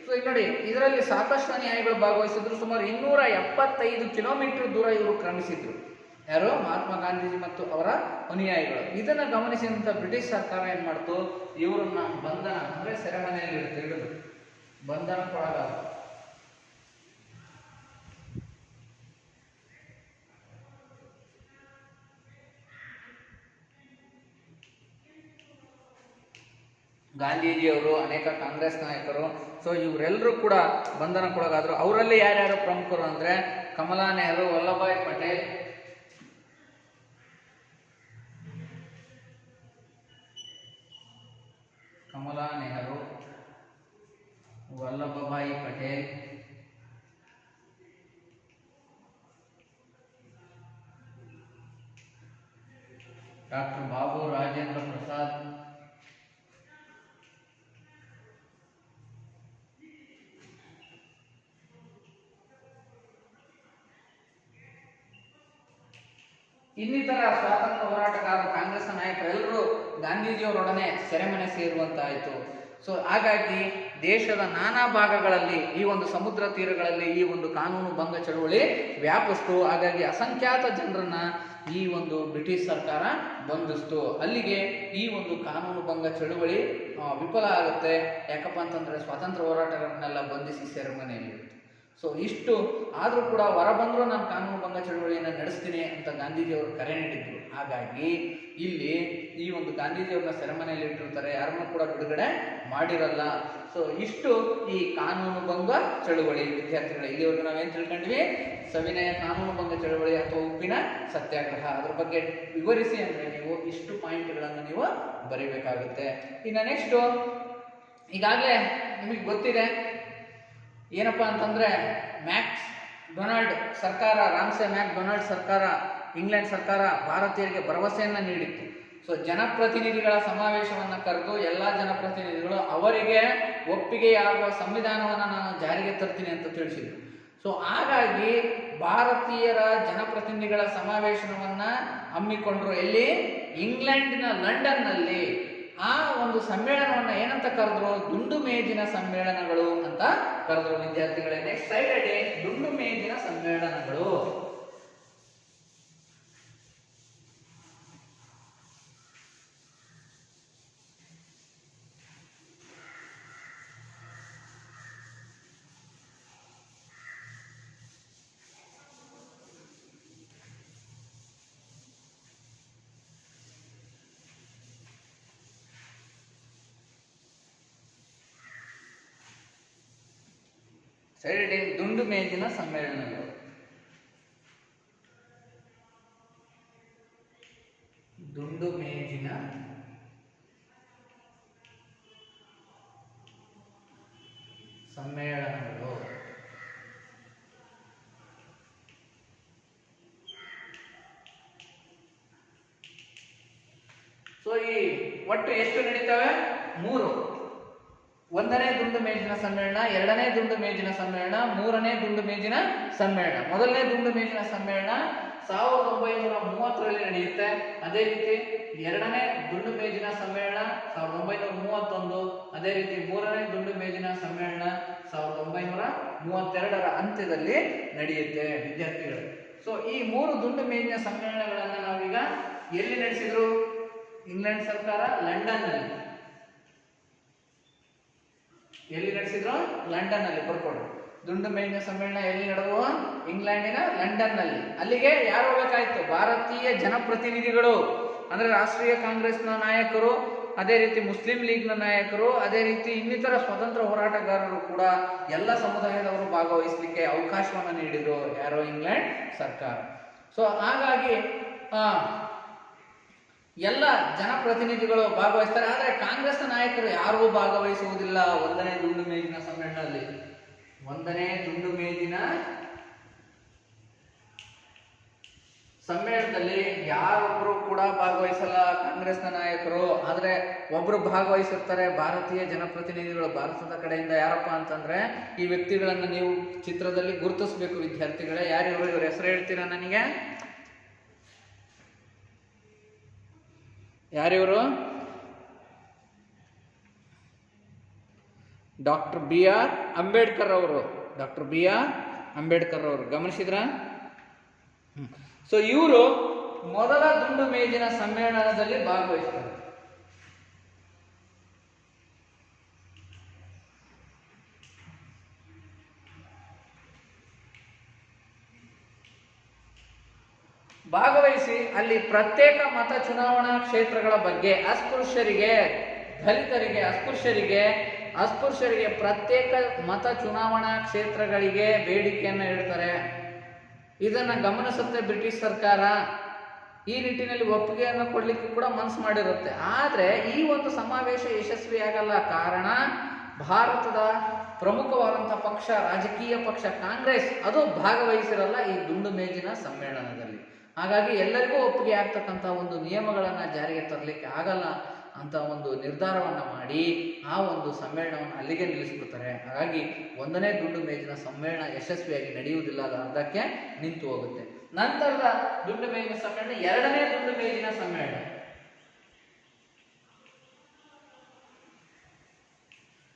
ಸೊ ಈಗ ನೋಡಿ, ಇದರಲ್ಲಿ ಸಾಕಷ್ಟು ಅನುಯಾಯಿಗಳು ಭಾಗವಹಿಸಿದ್ರು. ಸುಮಾರು 275 ಕಿಲೋಮೀಟರ್ ದೂರ ಇವರು ಕ್ರಮಿಸಿದ್ರು. ಯಾರು? ಮಹಾತ್ಮ ಗಾಂಧೀಜಿ ಮತ್ತು ಅವರ ಅನುಯಾಯಿಗಳು. ಇದನ್ನು ಗಮನಿಸಿದಂಥ ಬ್ರಿಟಿಷ್ ಸರ್ಕಾರ ಏನ್ ಮಾಡ್ತು? ಇವರನ್ನ ಬಂಧನ, ಅಂದ್ರೆ ಸೆರೆಮನೆಯಲ್ಲಿ ಹಿಡಿದು ಬಂಧನಕ್ಕೊಳಗಾದ. ಗಾಂಧೀಜಿಯವರು, ಅನೇಕ ಕಾಂಗ್ರೆಸ್ ನಾಯಕರು, ಸೊ ಇವರೆಲ್ಲರೂ ಕೂಡ ಬಂಧನಕ್ಕೊಳಗಾದ್ರು. ಅವರಲ್ಲಿ ಯಾರ್ಯಾರು ಪ್ರಮುಖರು ಅಂದ್ರೆ ಕಮಲಾ ನೆಹರು, ವಲ್ಲಭಭಾಯ್ ಪಟೇಲ್, ಡಾಕ್ಟರ್ ಬಾಬು ರಾಜೇಂದ್ರ ಪ್ರಸಾದ್, ಇನ್ನಿತರ ಸ್ವಾತಂತ್ರ್ಯ ಹೋರಾಟಗಾರರು, ಕಾಂಗ್ರೆಸ್ ನಾಯಕರೆಲ್ಲರೂ ಗಾಂಧೀಜಿಯವರೊಡನೆ ಸೆರೆಮನೆ ಸೇರುವಂತಾಯಿತು. ಸೊ ಹಾಗಾಗಿ ದೇಶದ ನಾನಾ ಭಾಗಗಳಲ್ಲಿ, ಈ ಒಂದು ಸಮುದ್ರ ತೀರಗಳಲ್ಲಿ ಈ ಒಂದು ಕಾನೂನು ಭಂಗ ಚಳುವಳಿ ವ್ಯಾಪಿಸ್ತು. ಹಾಗಾಗಿ ಅಸಂಖ್ಯಾತ ಜನರನ್ನ ಈ ಒಂದು ಬ್ರಿಟಿಷ್ ಸರ್ಕಾರ ಬಂಧಿಸ್ತು. ಅಲ್ಲಿಗೆ ಈ ಒಂದು ಕಾನೂನು ಭಂಗ ಚಳುವಳಿ ವಿಫಲ ಆಗುತ್ತೆ. ಯಾಕಪ್ಪ ಅಂತಂದ್ರೆ ಸ್ವಾತಂತ್ರ್ಯ ಹೋರಾಟಗಾರರನ್ನೆಲ್ಲ ಬಂಧಿಸಿ ಸೆರೆಮನೆಯಲ್ಲಿ. ಸೊ ಇಷ್ಟು ಆದರೂ ಕೂಡ ಹೊರ ಬಂದರೂ ನಾನು ಕಾನೂನು ಭಂಗ ಚಳವಳಿಯನ್ನು ನಡೆಸ್ತೀನಿ ಅಂತ ಗಾಂಧೀಜಿಯವರು ಕರೆ ನೀಡಿದ್ರು. ಹಾಗಾಗಿ ಇಲ್ಲಿ ಈ ಒಂದು ಗಾಂಧೀಜಿಯವ್ರನ್ನ ಸೆರೆಮನೆಯಲ್ಲಿ ಇಟ್ಟಿರ್ತಾರೆ, ಯಾರನ್ನೂ ಕೂಡ ಬಿಡುಗಡೆ ಮಾಡಿರಲ್ಲ. ಸೊ ಇಷ್ಟು ಈ ಕಾನೂನು ಭಂಗ ಚಳುವಳಿ ವಿದ್ಯಾರ್ಥಿಗಳು. ಇಲ್ಲಿವರೆಗೂ ನಾವೇನು ತಿಳ್ಕೊಂಡ್ವಿ? ಸವಿನಯ ಕಾನೂನು ಭಂಗ ಚಳವಳಿ ಅಥವಾ ಉಪ್ಪಿನ ಸತ್ಯಾಗ್ರಹ, ಅದ್ರ ಬಗ್ಗೆ ವಿವರಿಸಿ ಅಂದರೆ ನೀವು ಇಷ್ಟು ಪಾಯಿಂಟ್ಗಳನ್ನು ನೀವು ಬರೀಬೇಕಾಗುತ್ತೆ. ಇನ್ನು ನೆಕ್ಸ್ಟು, ಈಗಾಗಲೇ ನಿಮಗೆ ಗೊತ್ತಿದೆ ಏನಪ್ಪಾ ಅಂತಂದ್ರೆ ಮ್ಯಾಕ್ಸ್ ಡೊನಾಲ್ಡ್ ಸರ್ಕಾರ, ರಾಮ್ಸೆ ಮ್ಯಾಕ್ ಡೊನಾಲ್ಡ್ ಸರ್ಕಾರ, ಇಂಗ್ಲೆಂಡ್ ಸರ್ಕಾರ ಭಾರತೀಯರಿಗೆ ಭರವಸೆಯನ್ನು ನೀಡಿತ್ತು. ಸೊ ಜನಪ್ರತಿನಿಧಿಗಳ ಸಮಾವೇಶವನ್ನು ಕರೆದು ಎಲ್ಲ ಜನಪ್ರತಿನಿಧಿಗಳು ಅವರಿಗೆ ಒಪ್ಪಿಗೆಯಾಗುವ ಸಂವಿಧಾನವನ್ನು ನಾನು ಜಾರಿಗೆ ತರ್ತೀನಿ ಅಂತ ತಿಳಿಸಿದ್ರು. ಸೊ ಹಾಗಾಗಿ ಭಾರತೀಯರ ಜನಪ್ರತಿನಿಧಿಗಳ ಸಮಾವೇಶನವನ್ನ ಹಮ್ಮಿಕೊಂಡ್ರು. ಎಲ್ಲಿ? ಇಂಗ್ಲೆಂಡಿನ ಲಂಡನ್ನಲ್ಲಿ. ಆ ಒಂದು ಸಮ್ಮೇಳನವನ್ನ ಏನಂತ ಕರೆದ್ರು? ದುಂಡು ಮೇಜಿನ ಸಮ್ಮೇಳನಗಳು ಅಂತ ಕರೆದ್ರು ವಿದ್ಯಾರ್ಥಿಗಳೇ. ನೆಕ್ಸ್ಟ್ ಸೈಡ್ ದುಂಡು ಮೇಜಿನ ಸಮ್ಮೇಳನಗಳು. ಸೈಡ್ ದುಂಡು ಮೇಜಿನ ಸಮ್ಮೇಳನಗಳು. ದುಂಡು ಮೇಜಿನ ಸಮ್ಮೇಳನಗಳು. ಸೊ ಈ ಒಟ್ಟು ಎಷ್ಟು ನಡೀತವೆ? 3. 1ನೇ ದುಂಡು ಮೇಜಿನ ಸಮ್ಮೇಳನ, 2ನೇ ದುಂಡು ಮೇಜಿನ ಸಮ್ಮೇಳನ, 3ನೇ ದುಂಡು ಮೇಜಿನ ಸಮ್ಮೇಳನ. ಮೊದಲನೇ ದುಂಡು ಮೇಜಿನ ಸಮ್ಮೇಳನ 1930ರಲ್ಲಿ ನಡೆಯುತ್ತೆ. ಅದೇ ರೀತಿ 2ನೇ ದುಂಡು ಮೇಜಿನ ಸಮ್ಮೇಳನ 1931, ಅದೇ ರೀತಿ 3ನೇ ದುಂಡು ಮೇಜಿನ ಸಮ್ಮೇಳನ 1932ರ ಅಂತ್ಯದಲ್ಲಿ ನಡೆಯುತ್ತೆ ವಿದ್ಯಾರ್ಥಿಗಳು. ಸೊ ಈ 3 ದುಂಡು ಮೇಜಿನ ಸಮ್ಮೇಳನಗಳನ್ನ ನಾವೀಗ ಎಲ್ಲಿ ನಡೆಸಿದ್ರು? ಇಂಗ್ಲೆಂಡ್ ಸರ್ಕಾರ ಲಂಡನ್ ನಲ್ಲಿ. ಎಲ್ಲಿ ನಡೆಸಿದ್ರು? ಲಂಡನ್ ನಲ್ಲಿ. ಬರ್ಕೊಡು. ದುಂಡು ಮೇಜಿನ ಸಮ್ಮೇಳನ ಎಲ್ಲಿ ನಡೆದವು? ಇಂಗ್ಲೆಂಡಿನ ಲಂಡನ್ ನಲ್ಲಿ. ಅಲ್ಲಿಗೆ ಯಾರು ಹೋಗ್ಬೇಕಾಯ್ತು? ಭಾರತೀಯ ಜನಪ್ರತಿನಿಧಿಗಳು, ಅಂದ್ರೆ ರಾಷ್ಟ್ರೀಯ ಕಾಂಗ್ರೆಸ್ನ ನಾಯಕರು, ಅದೇ ರೀತಿ ಮುಸ್ಲಿಂ ಲೀಗ್ನ ನಾಯಕರು, ಅದೇ ರೀತಿ ಇನ್ನಿತರ ಸ್ವತಂತ್ರ ಹೋರಾಟಗಾರರು ಕೂಡ ಎಲ್ಲ ಸಮುದಾಯದವರು ಭಾಗವಹಿಸಲಿಕ್ಕೆ ಅವಕಾಶವನ್ನು ನೀಡಿದ್ರು. ಯಾರೋ? ಇಂಗ್ಲೆಂಡ್ ಸರ್ಕಾರ. ಸೊ ಹಾಗಾಗಿ ಎಲ್ಲ ಜನಪ್ರತಿನಿಧಿಗಳು ಭಾಗವಹಿಸ್ತಾರೆ. ಆದರೆ ಕಾಂಗ್ರೆಸ್ನ ನಾಯಕರು ಯಾರೂ ಭಾಗವಹಿಸುವುದಿಲ್ಲ 1ನೇ ದುಂಡು ಮೇಜಿನ ಸಮ್ಮೇಳನದಲ್ಲಿ. 1ನೇ ದುಂಡು ಮೇಜಿನ ಸಮ್ಮೇಳನದಲ್ಲಿ ಯಾರೊಬ್ರು ಕೂಡ ಭಾಗವಹಿಸಲ್ಲ ಕಾಂಗ್ರೆಸ್ನ ನಾಯಕರು. ಆದ್ರೆ ಒಬ್ರು ಭಾಗವಹಿಸಿರ್ತಾರೆ ಭಾರತೀಯ ಜನಪ್ರತಿನಿಧಿಗಳು ಭಾರತದ ಕಡೆಯಿಂದ. ಯಾರಪ್ಪ ಅಂತಂದ್ರೆ ಈ ವ್ಯಕ್ತಿಗಳನ್ನ ನೀವು ಚಿತ್ರದಲ್ಲಿ ಗುರುತಿಸಬೇಕು ವಿದ್ಯಾರ್ಥಿಗಳೇ. ಯಾರಿವರು? ಇವ್ರ ಹೆಸರು ಹೇಳ್ತೀರಾ ನನಗೆ? ಯಾರಿವರು? ಡಾಕ್ಟರ್ BR ಅಂಬೇಡ್ಕರ್ ಅವರು. ಡಾಕ್ಟರ್ BR ಅಂಬೇಡ್ಕರ್ ಅವರು. ಗಮನಿಸಿದ್ರ? ಸೊ ಇವರು ಮೊದಲ ದುಂಡು ಮೇಜಿನ ಸಮ್ಮೇಳನದಲ್ಲಿ ಭಾಗವಹಿಸ್ತಾರೆ. ಭಾಗವಹಿಸಿ ಅಲ್ಲಿ ಪ್ರತ್ಯೇಕ ಮತ ಚುನಾವಣಾ ಕ್ಷೇತ್ರಗಳ ಬಗ್ಗೆ ಅಸ್ಪೃಶ್ಯರಿಗೆ, ದಲಿತರಿಗೆ, ಅಸ್ಪೃಶ್ಯರಿಗೆ ಪ್ರತ್ಯೇಕ ಮತ ಚುನಾವಣಾ ಕ್ಷೇತ್ರಗಳಿಗೆ ಬೇಡಿಕೆಯನ್ನು ಇಡ್ತಾರೆ. ಇದನ್ನ ಗಮನಿಸುತ್ತೆ ಬ್ರಿಟಿಷ್ ಸರ್ಕಾರ. ಈ ನಿಟ್ಟಿನಲ್ಲಿ ಒಪ್ಪಿಗೆಯನ್ನು ಕೊಡ್ಲಿಕ್ಕೆ ಕೂಡ ಮನಸ್ಸು ಮಾಡಿರುತ್ತೆ. ಆದ್ರೆ ಈ ಒಂದು ಸಮಾವೇಶ ಯಶಸ್ವಿಯಾಗಲ್ಲ. ಕಾರಣ ಭಾರತದ ಪ್ರಮುಖವಾದಂತಹ ಪಕ್ಷ, ರಾಜಕೀಯ ಪಕ್ಷ ಕಾಂಗ್ರೆಸ್, ಅದು ಭಾಗವಹಿಸಿರಲ್ಲ ಈ ದುಂಡು ಮೇಜಿನ ಸಮ್ಮೇಳನದಲ್ಲಿ. ಹಾಗಾಗಿ ಎಲ್ಲರಿಗೂ ಒಪ್ಪಿಗೆ ಆಗ್ತಕ್ಕಂಥ ಒಂದು ನಿಯಮಗಳನ್ನ ಜಾರಿಗೆ ತರಲಿಕ್ಕೆ ಆಗಲ್ಲ ಅಂತ ಒಂದು ನಿರ್ಧಾರವನ್ನ ಮಾಡಿ ಆ ಒಂದು ಸಮ್ಮೇಳನವನ್ನು ಅಲ್ಲಿಗೆ ನಿಲ್ಲಿಸ್ಬಿಡ್ತಾರೆ. ಹಾಗಾಗಿ 1ನೇ ದುಂಡು ಮೇಜಿನ ಸಮ್ಮೇಳನ ಯಶಸ್ವಿಯಾಗಿ ನಡೆಯುವುದಿಲ್ಲ, ಅದು ಅರ್ಧಕ್ಕೆ ನಿಂತು ಹೋಗುತ್ತೆ. ನಂತರದ ದುಂಡು ಮೇಜಿನ ಸಮ್ಮೇಳನ 2ನೇ ದುಂಡು ಮೇಜಿನ ಸಮ್ಮೇಳನ.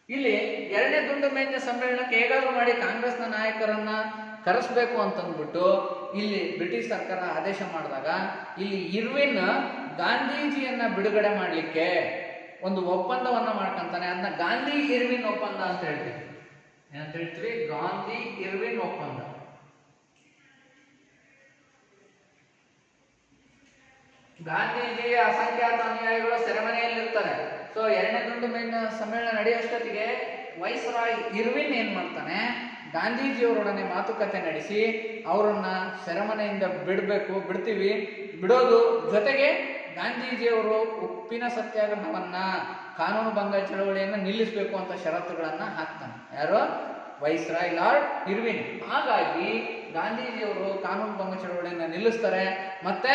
ಇಲ್ಲಿ 2ನೇ ದುಂಡು ಮೇಜಿನ ಸಮ್ಮೇಳನಕ್ಕೆ ಹೇಗಾದ್ರೂ ಮಾಡಿ ಕಾಂಗ್ರೆಸ್ನ ನಾಯಕರನ್ನ ಕರೆಸಬೇಕು ಅಂತಂದ್ಬಿಟ್ಟು ಇಲ್ಲಿ ಬ್ರಿಟಿಷ್ ಸರ್ಕಾರ ಆದೇಶ ಮಾಡಿದಾಗ ಇಲ್ಲಿ ಇರ್ವಿನ್ ಗಾಂಧೀಜಿಯನ್ನ ಬಿಡುಗಡೆ ಮಾಡಲಿಕ್ಕೆ ಒಂದು ಒಪ್ಪಂದವನ್ನ ಮಾಡ್ಕೊಂತಾನೆ. ಅದನ್ನ ಗಾಂಧಿ ಇರ್ವಿನ್ ಒಪ್ಪಂದ ಅಂತ ಹೇಳ್ತೀವಿ. ಏನಂತ ಹೇಳ್ತೀವಿ, ಗಾಂಧಿ ಇರ್ವಿನ್ ಒಪ್ಪಂದ. ಗಾಂಧೀಜಿಯ ಅಸಂಖ್ಯಾತ ಅನುಯಾಯಿಗಳು ಸೆರೆಮನೆಯಲ್ಲಿರ್ತಾರೆ. ಸೊ ಎರಡನೇ ದುಂಡು ಮೇಜಿನ ಸಮ್ಮೇಳನ ನಡೆಯುವಷ್ಟೊತ್ತಿಗೆ ವೈಸ್ರಾಯ್ ಇರ್ವಿನ್ ಏನ್ ಮಾಡ್ತಾನೆ, ಗಾಂಧೀಜಿಯವರೊಡನೆ ಮಾತುಕತೆ ನಡೆಸಿ ಅವರನ್ನ ಸೆರೆಮನೆಯಿಂದ ಬಿಡ್ತೀವಿ, ಬಿಡೋದು ಜೊತೆಗೆ ಗಾಂಧೀಜಿಯವರು ಉಪ್ಪಿನ ಸತ್ಯಾಗ್ರಹವನ್ನ, ಕಾನೂನು ಭಂಗ ಚಳವಳಿಯನ್ನು ನಿಲ್ಲಿಸಬೇಕು ಅಂತ ಷರತ್ತುಗಳನ್ನ ಹಾಕ್ತಾನೆ. ಯಾರು? Viceroy lord Irwin. ಹಾಗಾಗಿ ಗಾಂಧೀಜಿಯವರು ಕಾನೂನು ಭಂಗ ಚಳವಳಿಯನ್ನು ನಿಲ್ಲಿಸ್ತಾರೆ. ಮತ್ತೆ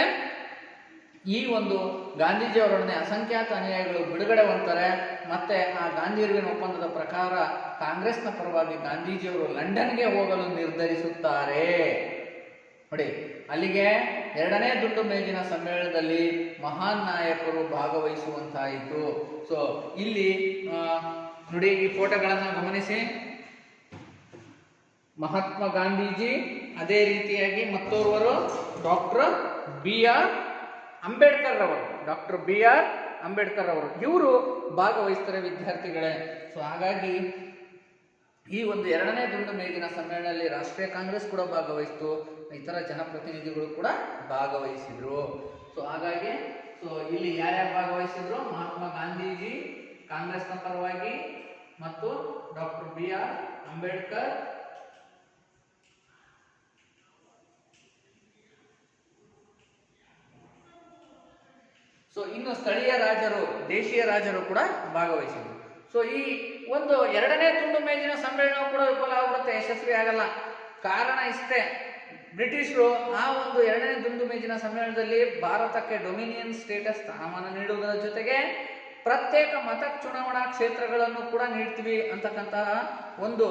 ಈ ಒಂದು ಗಾಂಧೀಜಿಯವರೊಡನೆ ಅಸಂಖ್ಯಾತ ಅನುಯಾಯಿಗಳು ಬಿಡುಗಡೆ ಹೊಂದ್ತಾರೆ. ಮತ್ತೆ ಆ ಗಾಂಧಿ ಇರ್ವಿನ್ ಒಪ್ಪಂದದ ಪ್ರಕಾರ ಕಾಂಗ್ರೆಸ್ನ ಪರವಾಗಿ ಗಾಂಧೀಜಿಯವರು ಲಂಡನ್ಗೆ ಹೋಗಲು ನಿರ್ಧರಿಸುತ್ತಾರೆ. ನೋಡಿ, ಅಲ್ಲಿಗೆ ಎರಡನೇ ದುಂಡು ಮೇಜಿನ ಸಮ್ಮೇಳನದಲ್ಲಿ ಮಹಾನ್ ನಾಯಕರು ಭಾಗವಹಿಸುವಂತಾಯಿತು. ಸೊ ಇಲ್ಲಿ ನೋಡಿ, ಈ ಫೋಟೋಗಳನ್ನ ಗಮನಿಸಿ. ಮಹಾತ್ಮ ಗಾಂಧೀಜಿ, ಅದೇ ರೀತಿಯಾಗಿ ಮತ್ತೋರ್ವರು ಡಾಕ್ಟರ್ ಬಿ ಆರ್ ಅಂಬೇಡ್ಕರ್ ಅವರು, ಇವರು ಭಾಗವಹಿಸ್ತಾರೆ ವಿದ್ಯಾರ್ಥಿಗಳೇ. ಸೊ ಹಾಗಾಗಿ ಈ ಒಂದು ಎರಡನೇ ದುಂಡು ಮೇಜಿನ ಸಮ್ಮೇಳನದಲ್ಲಿ ರಾಷ್ಟ್ರೀಯ ಕಾಂಗ್ರೆಸ್ ಕೂಡ ಭಾಗವಹಿಸಿತು, ಇತರ ಜನಪ್ರತಿನಿಧಿಗಳು ಕೂಡ ಭಾಗವಹಿಸಿದ್ರು. ಸೊ ಹಾಗಾಗಿ ಇಲ್ಲಿ ಯಾರ್ಯಾರು ಭಾಗವಹಿಸಿದ್ರು? ಮಹಾತ್ಮ ಗಾಂಧೀಜಿ ಕಾಂಗ್ರೆಸ್ನ ಪರವಾಗಿ ಮತ್ತು doctor B R Ambedkar, so ಇನ್ನು ಸ್ಥಳೀಯ ರಾಜರು, ದೇಶೀಯ ರಾಜರು ಕೂಡ ಭಾಗವಹಿಸಿದ್ರು. ಸೊ ಈ ಒಂದು ಎರಡನೇ ದುಂಡು ಮೇಜಿನ ಸಮ್ಮೇಳನ ಕೂಡ ವಿಫಲ ಆಗ್ಬಿಡುತ್ತೆ, ಯಶಸ್ವಿ ಆಗಲ್ಲ. ಕಾರಣ ಇಷ್ಟೇ, ಬ್ರಿಟಿಷರು ಆ ಒಂದು ಎರಡನೇ ದುಂಡು ಮೇಜಿನ ಸಮ್ಮೇಳನದಲ್ಲಿ ಭಾರತಕ್ಕೆ ಡೊಮಿನಿಯನ್ ಸ್ಟೇಟಸ್ ಸ್ಥಾನಮಾನ ನೀಡುವುದರ ಜೊತೆಗೆ ಪ್ರತ್ಯೇಕ ಮತ ಚುನಾವಣಾ ಕ್ಷೇತ್ರಗಳನ್ನು ಕೂಡ ನೀಡ್ತೀವಿ ಅಂತಕ್ಕಂತಹ ಒಂದು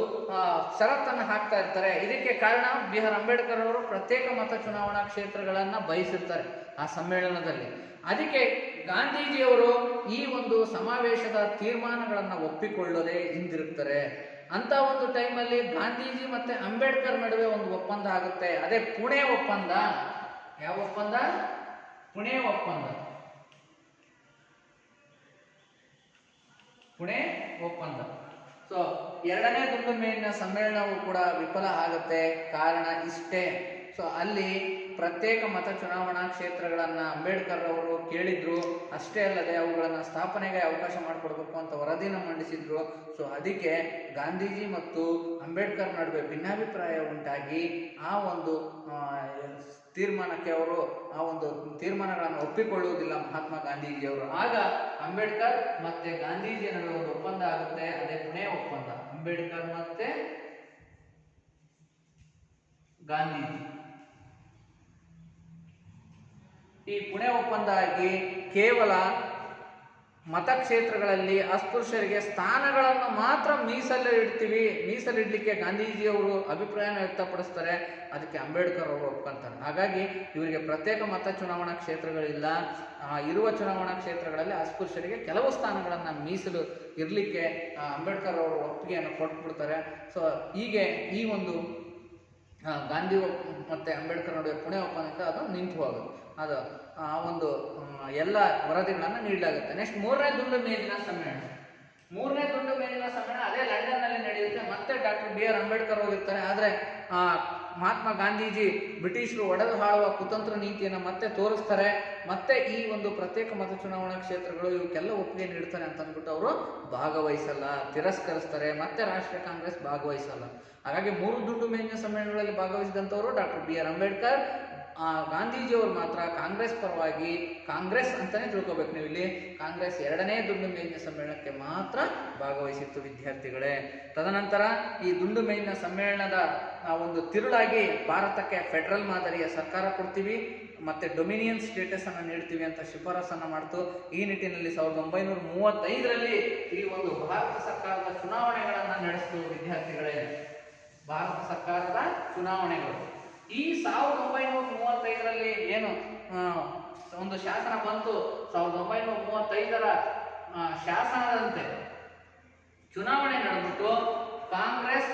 ಷರತ್ತನ್ನು ಹಾಕ್ತಾ ಇರ್ತಾರೆ. ಇದಕ್ಕೆ ಕಾರಣ ಬಿ ಆರ್ ಅಂಬೇಡ್ಕರ್ ಅವರು ಪ್ರತ್ಯೇಕ ಮತ ಚುನಾವಣಾ ಕ್ಷೇತ್ರಗಳನ್ನ ಬಯಸಿರ್ತಾರೆ ಆ ಸಮ್ಮೇಳನದಲ್ಲಿ. ಅದಕ್ಕೆ ಗಾಂಧೀಜಿಯವರು ಈ ಒಂದು ಸಮಾವೇಶದ ತೀರ್ಮಾನಗಳನ್ನು ಒಪ್ಪಿಕೊಳ್ಳದೆ ಹಿಂದಿರುಗ್ತಾರೆ. ಅಂತ ಒಂದು ಟೈಮಲ್ಲಿ ಗಾಂಧೀಜಿ ಮತ್ತೆ ಅಂಬೇಡ್ಕರ್ ನಡುವೆ ಒಂದು ಒಪ್ಪಂದ ಆಗುತ್ತೆ, ಅದೇ ಪುಣೆ ಒಪ್ಪಂದ. ಯಾವ ಒಪ್ಪಂದ? ಪುಣೆ ಒಪ್ಪಂದ. ಪುಣೆ ಒಪ್ಪಂದ. ಸೊ ಎರಡನೇ ದುಂಡು ಮೇಜಿನ ಸಮ್ಮೇಳನವು ಕೂಡ ವಿಫಲ ಆಗುತ್ತೆ. ಕಾರಣ ಇಷ್ಟೇ. ಸೊ ಅಲ್ಲಿ ಪ್ರತ್ಯೇಕ ಮತ ಚುನಾವಣಾ ಕ್ಷೇತ್ರಗಳನ್ನ ಅಂಬೇಡ್ಕರ್ ಅವರು ಕೇಳಿದ್ರು. ಅಷ್ಟೇ ಅಲ್ಲದೆ ಅವುಗಳನ್ನ ಸ್ಥಾಪನೆಗೆ ಅವಕಾಶ ಮಾಡಿಕೊಡ್ಬೇಕು ಅಂತ ವರದಿನ ಮಂಡಿಸಿದ್ರು. ಸೊ ಅದಕ್ಕೆ ಗಾಂಧೀಜಿ ಮತ್ತು ಅಂಬೇಡ್ಕರ್ ನಡುವೆ ಭಿನ್ನಾಭಿಪ್ರಾಯ ಉಂಟಾಗಿ ಆ ಒಂದು ತೀರ್ಮಾನಕ್ಕೆ ಅವರು ಆ ಒಂದು ತೀರ್ಮಾನಗಳನ್ನು ಒಪ್ಪಿಕೊಳ್ಳುವುದಿಲ್ಲ ಮಹಾತ್ಮ ಗಾಂಧೀಜಿಯವರು. ಆಗ ಅಂಬೇಡ್ಕರ್ ಮತ್ತೆ ಗಾಂಧೀಜಿಯ ನಡುವೆ ಒಂದು ಒಪ್ಪಂದ ಆಗುತ್ತೆ, ಅದೇ ಪುಣೆ ಒಪ್ಪಂದ. ಅಂಬೇಡ್ಕರ್ ಮತ್ತೆ ಗಾಂಧೀಜಿ. ಈ ಪುಣೆ ಒಪ್ಪಂದ ಆಗಿ ಕೇವಲ ಮತಕ್ಷೇತ್ರಗಳಲ್ಲಿ ಅಸ್ಪೃಶ್ಯರಿಗೆ ಸ್ಥಾನಗಳನ್ನು ಮಾತ್ರ ಮೀಸಲಿಡ್ಲಿಕ್ಕೆ ಗಾಂಧೀಜಿಯವರು ಅಭಿಪ್ರಾಯನ ವ್ಯಕ್ತಪಡಿಸ್ತಾರೆ. ಅದಕ್ಕೆ ಅಂಬೇಡ್ಕರ್ ಅವರು ಒಪ್ಕೊಂತಾರೆ. ಹಾಗಾಗಿ ಇವರಿಗೆ ಪ್ರತ್ಯೇಕ ಮತ ಚುನಾವಣಾ ಕ್ಷೇತ್ರಗಳಿಲ್ಲ. ಇರುವ ಚುನಾವಣಾ ಕ್ಷೇತ್ರಗಳಲ್ಲಿ ಅಸ್ಪೃಶ್ಯರಿಗೆ ಕೆಲವು ಸ್ಥಾನಗಳನ್ನು ಮೀಸಲು ಇರಲಿಕ್ಕೆ ಅಂಬೇಡ್ಕರ್ ಅವರು ಒಪ್ಪಿಗೆಯನ್ನು ಕೊಟ್ಬಿಡ್ತಾರೆ. ಸೊ ಹೀಗೆ ಈ ಒಂದು ಗಾಂಧಿ ಮತ್ತೆ ಅಂಬೇಡ್ಕರ್ ನಡುವೆ ಪುಣೆ ಒಪ್ಪಂದದಿಂದ ಅದು ನಿಂತು ಹೋಗುತ್ತೆ. ಅದು ಆ ಒಂದು ಎಲ್ಲ ವರದಿಗಳನ್ನು ನೀಡಲಾಗುತ್ತೆ. ನೆಕ್ಸ್ಟ್ ಮೂರನೇ ದುಂಡು ಮೇಜಿನ ಸಮ್ಮೇಳನ. ಮೂರನೇ ದುಂಡು ಮೇಜಿನ ಸಮ್ಮೇಳನ ಅದೇ ಲಂಡನ್ ನಲ್ಲಿ ನಡೆಯುತ್ತೆ. ಮತ್ತೆ ಡಾಕ್ಟರ್ ಬಿ ಆರ್ ಅಂಬೇಡ್ಕರ್ ಹೋಗಿರ್ತಾರೆ. ಆದರೆ ಮಹಾತ್ಮ ಗಾಂಧೀಜಿ ಬ್ರಿಟಿಷರು ಒಡೆದು ಆಳುವ ಕುತಂತ್ರ ನೀತಿಯನ್ನು ಮತ್ತೆ ತೋರಿಸ್ತಾರೆ. ಮತ್ತೆ ಈ ಒಂದು ಪ್ರತ್ಯೇಕ ಮತ ಚುನಾವಣಾ ಕ್ಷೇತ್ರಗಳು ಇವಕ್ಕೆಲ್ಲ ಒಪ್ಪಿಗೆ ನೀಡ್ತಾರೆ ಅಂತ ಅಂದ್ಬಿಟ್ಟು ಅವರು ಭಾಗವಹಿಸಲ್ಲ, ತಿರಸ್ಕರಿಸ್ತಾರೆ. ಮತ್ತೆ ರಾಷ್ಟ್ರೀಯ ಕಾಂಗ್ರೆಸ್ ಭಾಗವಹಿಸಲ್ಲ. ಹಾಗಾಗಿ ಮೂರು ದುಂಡು ಮೇಜಿನ ಸಮ್ಮೇಳನಗಳಲ್ಲಿ ಭಾಗವಹಿಸಿದಂಥವರು ಡಾಕ್ಟರ್ ಬಿ ಆರ್ ಅಂಬೇಡ್ಕರ್. ಗಾಂಧೀಜಿಯವರು ಮಾತ್ರ ಕಾಂಗ್ರೆಸ್ ಪರವಾಗಿ, ಕಾಂಗ್ರೆಸ್ ಅಂತಾನೆ ತಿಳ್ಕೊಬೇಕು ನೀವು ಇಲ್ಲಿ, ಕಾಂಗ್ರೆಸ್ ಎರಡನೇ ದುಂಡು ಮೇಜಿನ ಸಮ್ಮೇಳನಕ್ಕೆ ಮಾತ್ರ ಭಾಗವಹಿಸಿತ್ತು ವಿದ್ಯಾರ್ಥಿಗಳೇ. ತದನಂತರ ಈ ದುಂಡು ಮೇಜಿನ ಸಮ್ಮೇಳನದ ಒಂದು ತಿರುಳಾಗಿ ಭಾರತಕ್ಕೆ ಫೆಡರಲ್ ಮಾದರಿಯ ಸರ್ಕಾರ ಕೊಡ್ತೀವಿ ಮತ್ತೆ ಡೊಮಿನಿಯನ್ ಸ್ಟೇಟಸ್ ಅನ್ನು ನೀಡ್ತೀವಿ ಅಂತ ಶಿಫಾರಸನ್ನು ಮಾಡ್ತು. ಈ ನಿಟ್ಟಿನಲ್ಲಿ 1935ರಲ್ಲಿ ಈ ಒಂದು ಭಾರತ ಸರ್ಕಾರದ ಚುನಾವಣೆಗಳನ್ನು ನಡೆಸಿತು ವಿದ್ಯಾರ್ಥಿಗಳೇ. ಭಾರತ ಸರ್ಕಾರದ ಚುನಾವಣೆಗಳು ಈ 1935ರಲ್ಲಿ ಏನು ಒಂದು ಶಾಸನ ಬಂತು, 1935ರ ಶಾಸನದಂತೆ ಚುನಾವಣೆ ನಡೆದ್ಬಿಟ್ಟು ಕಾಂಗ್ರೆಸ್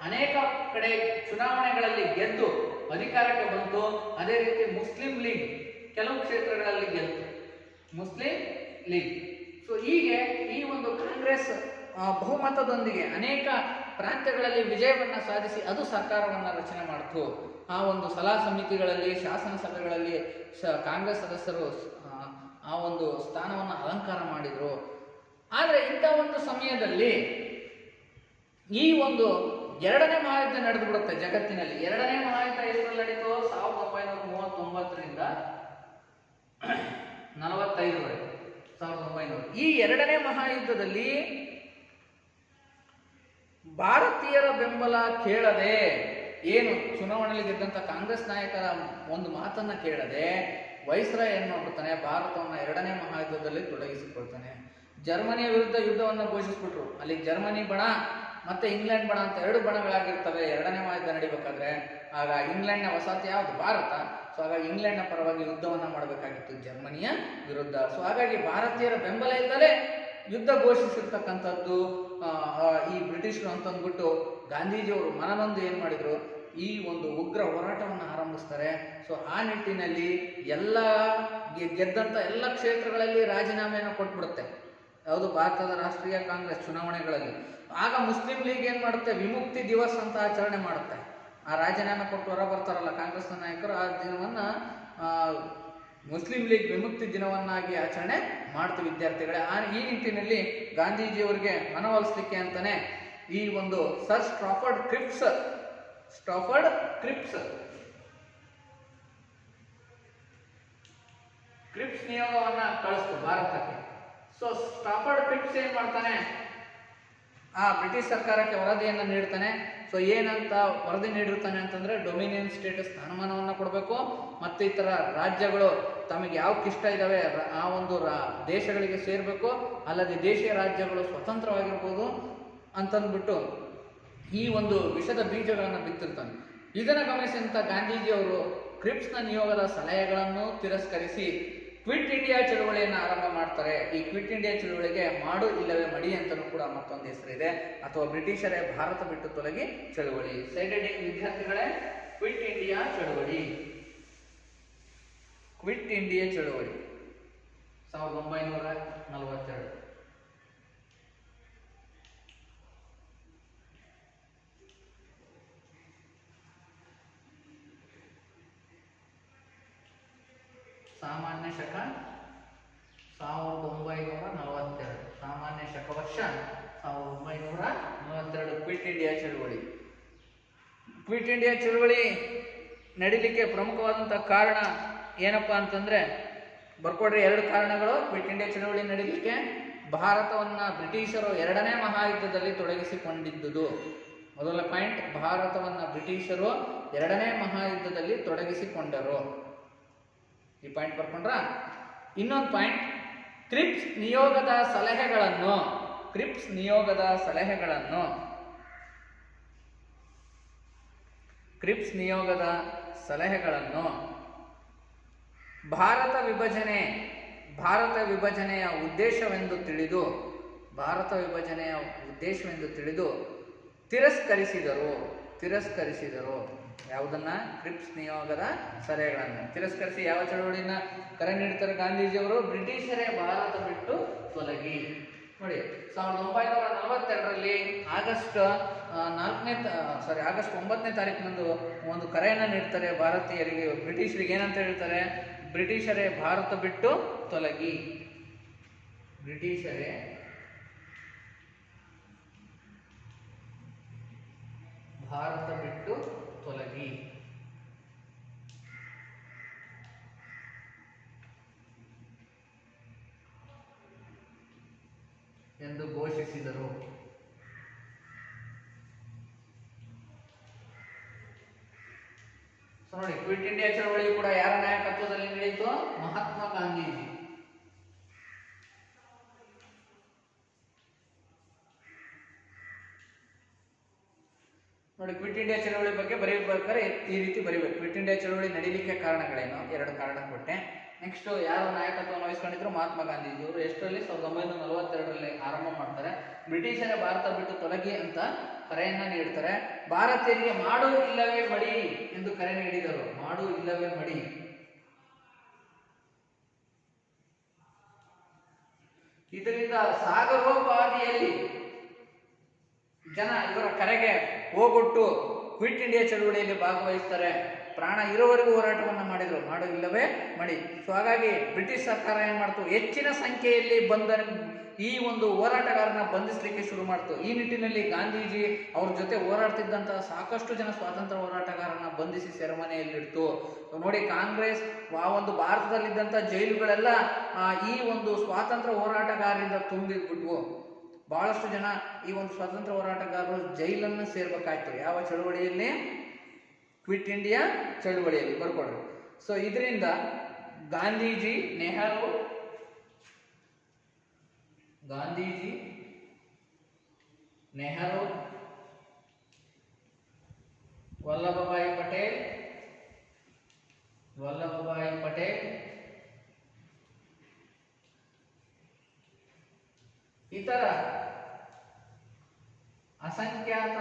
ಅನೇಕ ಕಡೆ ಚುನಾವಣೆಗಳಲ್ಲಿ ಗೆದ್ದು ಅಧಿಕಾರಕ್ಕೆ ಬಂತು. ಅದೇ ರೀತಿ ಮುಸ್ಲಿಂ ಲೀಗ್ ಕೆಲವು ಕ್ಷೇತ್ರಗಳಲ್ಲಿ ಗೆಲ್ತು, ಮುಸ್ಲಿಂ ಲೀಗ್. ಸೊ ಹೀಗೆ ಈ ಒಂದು ಕಾಂಗ್ರೆಸ್ ಬಹುಮತದೊಂದಿಗೆ ಅನೇಕ ಪ್ರಾಂತ್ಯಗಳಲ್ಲಿ ವಿಜಯವನ್ನು ಸಾಧಿಸಿ ಅದು ಸರ್ಕಾರವನ್ನು ರಚನೆ ಮಾಡಿತು. ಆ ಒಂದು ಸಲಹಾ ಸಮಿತಿಗಳಲ್ಲಿ, ಶಾಸನ ಸಭೆಗಳಲ್ಲಿ ಕಾಂಗ್ರೆಸ್ ಸದಸ್ಯರು ಆ ಒಂದು ಸ್ಥಾನವನ್ನು ಅಲಂಕಾರ ಮಾಡಿದರು. ಆದರೆ ಇಂಥ ಒಂದು ಸಮಯದಲ್ಲಿ ಈ ಒಂದು ಎರಡನೇ ಮಹಾಯುದ್ಧ ನಡೆದು ಬಿಡುತ್ತೆ ಜಗತ್ತಿನಲ್ಲಿ. ಎರಡನೇ ಮಹಾಯುದ್ಧ ಎಷ್ಟರಲ್ಲಿ ನಡೀತು? 1939ರಿಂದ 45ವರೆಗೆ, 1900. ಈ ಎರಡನೇ ಮಹಾಯುದ್ಧದಲ್ಲಿ ಭಾರತೀಯರ ಬೆಂಬಲ ಕೇಳದೆ, ಏನು ಚುನಾವಣೆಯಲ್ಲಿ ಗೆದ್ದಂತ ಕಾಂಗ್ರೆಸ್ ನಾಯಕರ ಒಂದು ಮಾತನ್ನ ಕೇಳದೆ ವೈಸ್ರಾಯ್ ಏನ್ ಮಾಡ್ಬಿಡ್ತಾನೆ, ಭಾರತವನ್ನ ಎರಡನೇ ಮಹಾಯುದ್ಧದಲ್ಲಿ ತೊಡಗಿಸಿಕೊಳ್ತಾನೆ. ಜರ್ಮನಿಯ ವಿರುದ್ಧ ಯುದ್ಧವನ್ನು ಘೋಷಿಸ್ಬಿಟ್ರು. ಅಲ್ಲಿ ಜರ್ಮನಿ ಬಣ ಮತ್ತೆ ಇಂಗ್ಲೆಂಡ್ ಬಣ ಅಂತ ಎರಡು ಬಣಗಳಾಗಿರ್ತವೆ ಎರಡನೇ ಮಹಾಯುದ್ಧ ನಡಿಬೇಕಾದ್ರೆ. ಆಗ ಇಂಗ್ಲೆಂಡ್ನ ವಸಾಹತಿ ಯಾವುದು? ಭಾರತ. ಸೊ ಹಾಗಾಗಿ ಇಂಗ್ಲೆಂಡ್ನ ಪರವಾಗಿ ಯುದ್ಧವನ್ನ ಮಾಡಬೇಕಾಗಿತ್ತು ಜರ್ಮನಿಯ ವಿರುದ್ಧ. ಸೊ ಹಾಗಾಗಿ ಭಾರತೀಯರ ಬೆಂಬಲ ಇಲ್ಲದೆ ಯುದ್ಧ ಘೋಷಿಸಿರ್ತಕ್ಕಂಥದ್ದು ಈ ಬ್ರಿಟಿಷರು ಅಂತಂದ್ಬಿಟ್ಟು ಗಾಂಧೀಜಿಯವರು ಮನನೊಂದು ಏನ್ ಮಾಡಿದ್ರು, ಈ ಒಂದು ಉಗ್ರ ಹೋರಾಟವನ್ನು ಆರಂಭಿಸ್ತಾರೆ. ಸೊ ಆ ನಿಟ್ಟಿನಲ್ಲಿ ಎಲ್ಲ ಗೆದ್ದಂತ ಎಲ್ಲ ಕ್ಷೇತ್ರಗಳಲ್ಲಿ ರಾಜೀನಾಮೆಯನ್ನು ಕೊಟ್ಬಿಡುತ್ತೆ. ಯಾವುದು? ಭಾರತದ ರಾಷ್ಟ್ರೀಯ ಕಾಂಗ್ರೆಸ್ ಚುನಾವಣೆಗಳಲ್ಲಿ. ಆಗ ಮುಸ್ಲಿಂ ಲೀಗ್ ಏನ್ ಮಾಡುತ್ತೆ, ವಿಮುಕ್ತಿ ದಿವಸ್ ಅಂತ ಆಚರಣೆ ಮಾಡುತ್ತೆ. ಆ ರಾಜೀನಾಮೆ ಕೊಟ್ಟು ಹೊರ ಬರ್ತಾರಲ್ಲ ಕಾಂಗ್ರೆಸ್ನ ನಾಯಕರು, ಆ ದಿನವನ್ನ ಮುಸ್ಲಿಂ ಲೀಗ್ ವಿಮುಕ್ತಿ ದಿನವನ್ನಾಗಿ ಆಚರಣೆ ಮಾಡ್ತು ವಿದ್ಯಾರ್ಥಿಗಳೇ. ಈ ನಿಟ್ಟಿನಲ್ಲಿ ಗಾಂಧೀಜಿಯವರಿಗೆ ಮನವೊಲಿಸಲಿಕ್ಕೆ ಅಂತಾನೆ ಈ ಒಂದು ಸರ್ ಸ್ಟ್ರಾಫರ್ಡ್ ಕ್ರಿಪ್ಸ್ ನಿಯೋಗವನ್ನ ಕಳಿಸ್ತು ಭಾರತಕ್ಕೆ. ಸೊ ಸ್ಟ್ರಾಫರ್ಡ್ ಕ್ರಿಪ್ಸ್ ಏನ್ ಮಾಡ್ತಾನೆ, ಆ ಬ್ರಿಟಿಷ್ ಸರ್ಕಾರಕ್ಕೆ ವರದಿಯನ್ನು ನೀಡ್ತಾನೆ. ಸೊ ಏನಂತ ವರದಿ ನೀಡಿರ್ತಾನೆ ಅಂತಂದ್ರೆ, ಡೊಮಿನಿಯನ್ ಸ್ಟೇಟಸ್ ಸ್ಥಾನಮಾನವನ್ನು ಕೊಡಬೇಕು, ಮತ್ತೆ ಇತರ ರಾಜ್ಯಗಳು ತಮಗೆ ಯಾವಕ್ಕಿಷ್ಟ ಇದ್ದಾವೆ ಆ ಒಂದು ದೇಶಗಳಿಗೆ ಸೇರ್ಬೇಕು, ಅಲ್ಲದೆ ದೇಶೀಯ ರಾಜ್ಯಗಳು ಸ್ವತಂತ್ರವಾಗಿರ್ಬೋದು ಅಂತಂದ್ಬಿಟ್ಟು ಈ ಒಂದು ವಿಷದ ಬೀಜಗಳನ್ನು ಬಿತ್ತಿರ್ತಾನೆ. ಇದನ್ನು ಗಮನಿಸಿದಂತ ಗಾಂಧೀಜಿಯವರು ಕ್ರಿಪ್ಸ್ನ ನಿಯೋಗದ ಸಲಹೆಗಳನ್ನು ತಿರಸ್ಕರಿಸಿ ಕ್ವಿಟ್ ಇಂಡಿಯಾ ಚಳುವಳಿಯನ್ನು ಆರಂಭ ಮಾಡ್ತಾರೆ. ಈ ಕ್ವಿಟ್ ಇಂಡಿಯಾ ಚಳುವಳಿಗೆ ಮಾಡು ಇಲ್ಲವೇ ಮಡಿ ಅಂತಲೂ ಕೂಡ ಮತ್ತೊಂದು ಹೆಸರಿದೆ, ಅಥವಾ ಬ್ರಿಟಿಷರೇ ಭಾರತ ಬಿಟ್ಟು ತೊಲಗಿ ಚಳುವಳಿ. ಸೈಡೆಡ್ ವಿದ್ಯಾರ್ಥಿಗಳೇ, ಕ್ವಿಟ್ ಇಂಡಿಯಾ ಚಳುವಳಿ 1942. ಸಾಮಾನ್ಯ ಶಕ 1942, ಸಾಮಾನ್ಯ ಶಕ ವರ್ಷ 1942 ಕ್ವಿಟ್ ಇಂಡಿಯಾ ಚಳುವಳಿ. ಕ್ವಿಟ್ ಇಂಡಿಯಾ ಚಳುವಳಿ ನಡೀಲಿಕ್ಕೆ ಪ್ರಮುಖವಾದಂತಹ ಕಾರಣ ಏನಪ್ಪಾ ಅಂತಂದ್ರೆ, ಬರ್ಕೊಡ್ರಿ, ಎರಡು ಕಾರಣಗಳು ಕ್ವಿಟ್ ಇಂಡಿಯಾ ಚಳುವಳಿ ನಡೀಲಿಕ್ಕೆ. ಭಾರತವನ್ನ ಬ್ರಿಟಿಷರು ಎರಡನೇ ಮಹಾಯುದ್ಧದಲ್ಲಿ ತೊಡಗಿಸಿಕೊಂಡಿದ್ದುದು ಮೊದಲ ಪಾಯಿಂಟ್. ಭಾರತವನ್ನ ಬ್ರಿಟಿಷರು ಎರಡನೇ ಮಹಾಯುದ್ಧದಲ್ಲಿ ತೊಡಗಿಸಿಕೊಂಡರು. ಈ ಪಾಯಿಂಟ್ ಬರ್ಕೊಂಡ್ರ. ಇನ್ನೊಂದು ಪಾಯಿಂಟ್, ಕ್ರಿಪ್ಸ್ ನಿಯೋಗದ ಸಲಹೆಗಳನ್ನು ಭಾರತ ವಿಭಜನೆಯ ಉದ್ದೇಶವೆಂದು ತಿಳಿದು ತಿರಸ್ಕರಿಸಿದರು. ಯಾವುದನ್ನ? ಕ್ರಿಪ್ಸ್ ನಿಯೋಗದ ಸಲಹೆಗಳನ್ನು ತಿರಸ್ಕರಿಸಿ ಯಾವ ಚಳವಳಿನ ಕರೆ ನೀಡ್ತಾರೆ ಗಾಂಧೀಜಿಯವರು? ಬ್ರಿಟಿಷರೇ ಭಾರತ ಬಿಟ್ಟು ತೊಲಗಿ. ನೋಡಿ, 1942ರಲ್ಲಿ ಆಗಸ್ಟ್ 9ನೇ ತಾರೀಕಿನಂದು ಒಂದು ಕರೆಯನ್ನು ನೀಡ್ತಾರೆ ಭಾರತೀಯರಿಗೆ. ಬ್ರಿಟಿಷರಿಗೆ ಏನಂತ ಹೇಳ್ತಾರೆ? ಬ್ರಿಟಿಷರೇ ಭಾರತ ಬಿಟ್ಟು ತೊಲಗಿ. ಬ್ರಿಟಿಷರೇ ಭಾರತ ಬಿಟ್ಟು ತೊಲಗಿ ಎಂದು ಘೋಷಿಸಿದರು. ಸೊ ನೋಡಿ, ಕ್ವಿಟ್ ಇಂಡಿಯಾ ಚಳವಳಿ ಕೂಡ ಯಾರ ನಾಯಕತ್ವದಲ್ಲಿ ನಡೆಯಿತು? ಮಹಾತ್ಮ ಗಾಂಧೀಜಿ. ನೋಡಿ, ಕ್ವಿಟ್ ಇಂಡಿಯಾ ಚಳವಳಿ ಬಗ್ಗೆ ಬರೀಬೇಕಾದ್ರೆ ಈ ರೀತಿ ಬರೀಬೇಕು. ಕ್ವಿಟ್ ಇಂಡಿಯಾ ಚಳವಳಿ ನಡೀಲಿಕ್ಕೆ ಕಾರಣಗಳೇನು? ಎರಡು ಕಾರಣ ಕೊಟ್ಟೆ. ನೆಕ್ಸ್ಟ್ ಯಾರು ನಾಯಕತ್ವವನ್ನು ವಹಿಸ್ಕೊಂಡಿದ್ರು? ಮಹಾತ್ಮ ಗಾಂಧೀಜಿಯವರು. ಎಷ್ಟರಲ್ಲಿ? 1942ರಲ್ಲಿ ಆರಂಭ ಮಾಡ್ತಾರೆ. ಬ್ರಿಟಿಷರ ಭಾರತ ಬಿಟ್ಟು ತೊಲಗಿ ಅಂತ ಕರೆಯನ್ನ ನೀಡ್ತಾರೆ. ಭಾರತೀಯರಿಗೆ ಮಾಡು ಇಲ್ಲವೇ ಮಡಿ ಎಂದು ಕರೆ ನೀಡಿದರು. ಮಾಡು ಇಲ್ಲವೇ ಮಡಿ. ಇದರಿಂದ ಸಾಗರೋಪಾದಿಯಲ್ಲಿ ಜನ ಇವರ ಕರೆಗೆ ಹೋಗೊಟ್ಟು ಕ್ವಿಟ್ ಇಂಡಿಯಾ ಚಳುವಳಿಯಲ್ಲಿ ಭಾಗವಹಿಸ್ತಾರೆ. ಪ್ರಾಣ ಇರೋವರೆಗೂ ಹೋರಾಟವನ್ನು ಮಾಡಿದ್ರು, ಇಲ್ಲವೇ ಮಾಡಿ. ಸೊ ಹಾಗಾಗಿ ಬ್ರಿಟಿಷ್ ಸರ್ಕಾರ ಏನ್ ಮಾಡ್ತು, ಹೆಚ್ಚಿನ ಸಂಖ್ಯೆಯಲ್ಲಿ ಈ ಒಂದು ಹೋರಾಟಗಾರನ ಬಂಧಿಸಲಿಕ್ಕೆ ಶುರು ಮಾಡ್ತು. ಈ ನಿಟ್ಟಿನಲ್ಲಿ ಗಾಂಧೀಜಿ ಅವ್ರ ಜೊತೆ ಹೋರಾಡ್ತಿದ್ದಂತಹ ಸಾಕಷ್ಟು ಜನ ಸ್ವಾತಂತ್ರ್ಯ ಹೋರಾಟಗಾರನ ಬಂಧಿಸಿ ಸೆರೆಮನೆಯಲ್ಲಿಡ್ತು. ನೋಡಿ, ಕಾಂಗ್ರೆಸ್ ಆ ಒಂದು ಭಾರತದಲ್ಲಿದ್ದಂಥ ಜೈಲುಗಳೆಲ್ಲ ಈ ಒಂದು ಸ್ವಾತಂತ್ರ್ಯ ಹೋರಾಟಗಾರರಿಂದ ತುಂಬಿದ್ಬಿಟ್ವು. ಬಹಳಷ್ಟು ಜನ ಈ ಒಂದು ಸ್ವಾತಂತ್ರ್ಯ ಹೋರಾಟಗಾರರು ಜೈಲನ್ನು ಸೇರ್ಬೇಕಾಯ್ತು. ಯಾವ ಚಳುವಳಿಯಲ್ಲಿ? ಕ್ವಿಟ್ ಇಂಡಿಯಾ ಚಳುವಳಿಯಲ್ಲಿ. ಬರ್ಕೊಡ್ರಿ. ಸೊ ಇದರಿಂದ ಗಾಂಧೀಜಿ, ನೆಹರು, ವಲ್ಲಭಭಾಯಿ ಪಟೇಲ್ ಇತರ ಅಸಂಖ್ಯಾತ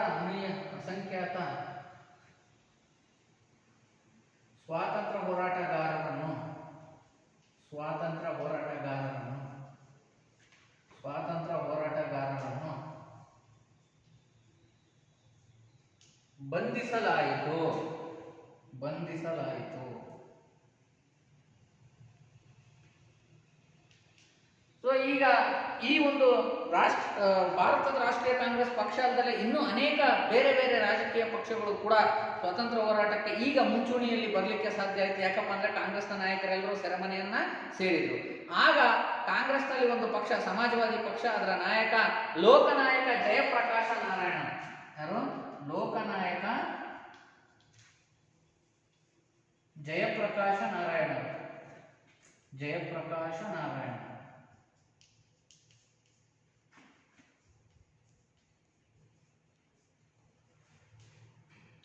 ಸ್ವಾತಂತ್ರ್ಯ ಹೋರಾಟಗಾರರನ್ನು ಬಂಧಿಸಲಾಯಿತು. ಸೊ ಈಗ ಈ ಒಂದು ಭಾರತದ ರಾಷ್ಟ್ರೀಯ ಕಾಂಗ್ರೆಸ್ ಪಕ್ಷ ಅಲ್ಲದೆ ಇನ್ನೂ ಅನೇಕ ಬೇರೆ ಬೇರೆ ರಾಜಕೀಯ ಪಕ್ಷಗಳು ಕೂಡ ಸ್ವಾತಂತ್ರ್ಯ ಹೋರಾಟಕ್ಕೆ ಈಗ ಮುಂಚೂಣಿಯಲ್ಲಿ ಬರಲಿಕ್ಕೆ ಸಾಧ್ಯ ಆಯ್ತು. ಯಾಕಪ್ಪ ಅಂದ್ರೆ ಕಾಂಗ್ರೆಸ್ನ ನಾಯಕರೆಲ್ಲರೂ ಸೆರೆಮನೆಯನ್ನ ಸೇರಿದ್ರು. ಆಗ ಕಾಂಗ್ರೆಸ್ನಲ್ಲಿ ಒಂದು ಪಕ್ಷ, ಸಮಾಜವಾದಿ ಪಕ್ಷ, ಅದರ ನಾಯಕ ಲೋಕನಾಯಕ ಜಯಪ್ರಕಾಶ ನಾರಾಯಣ. ಯಾರು? ಲೋಕನಾಯಕ ಜಯಪ್ರಕಾಶ ನಾರಾಯಣ.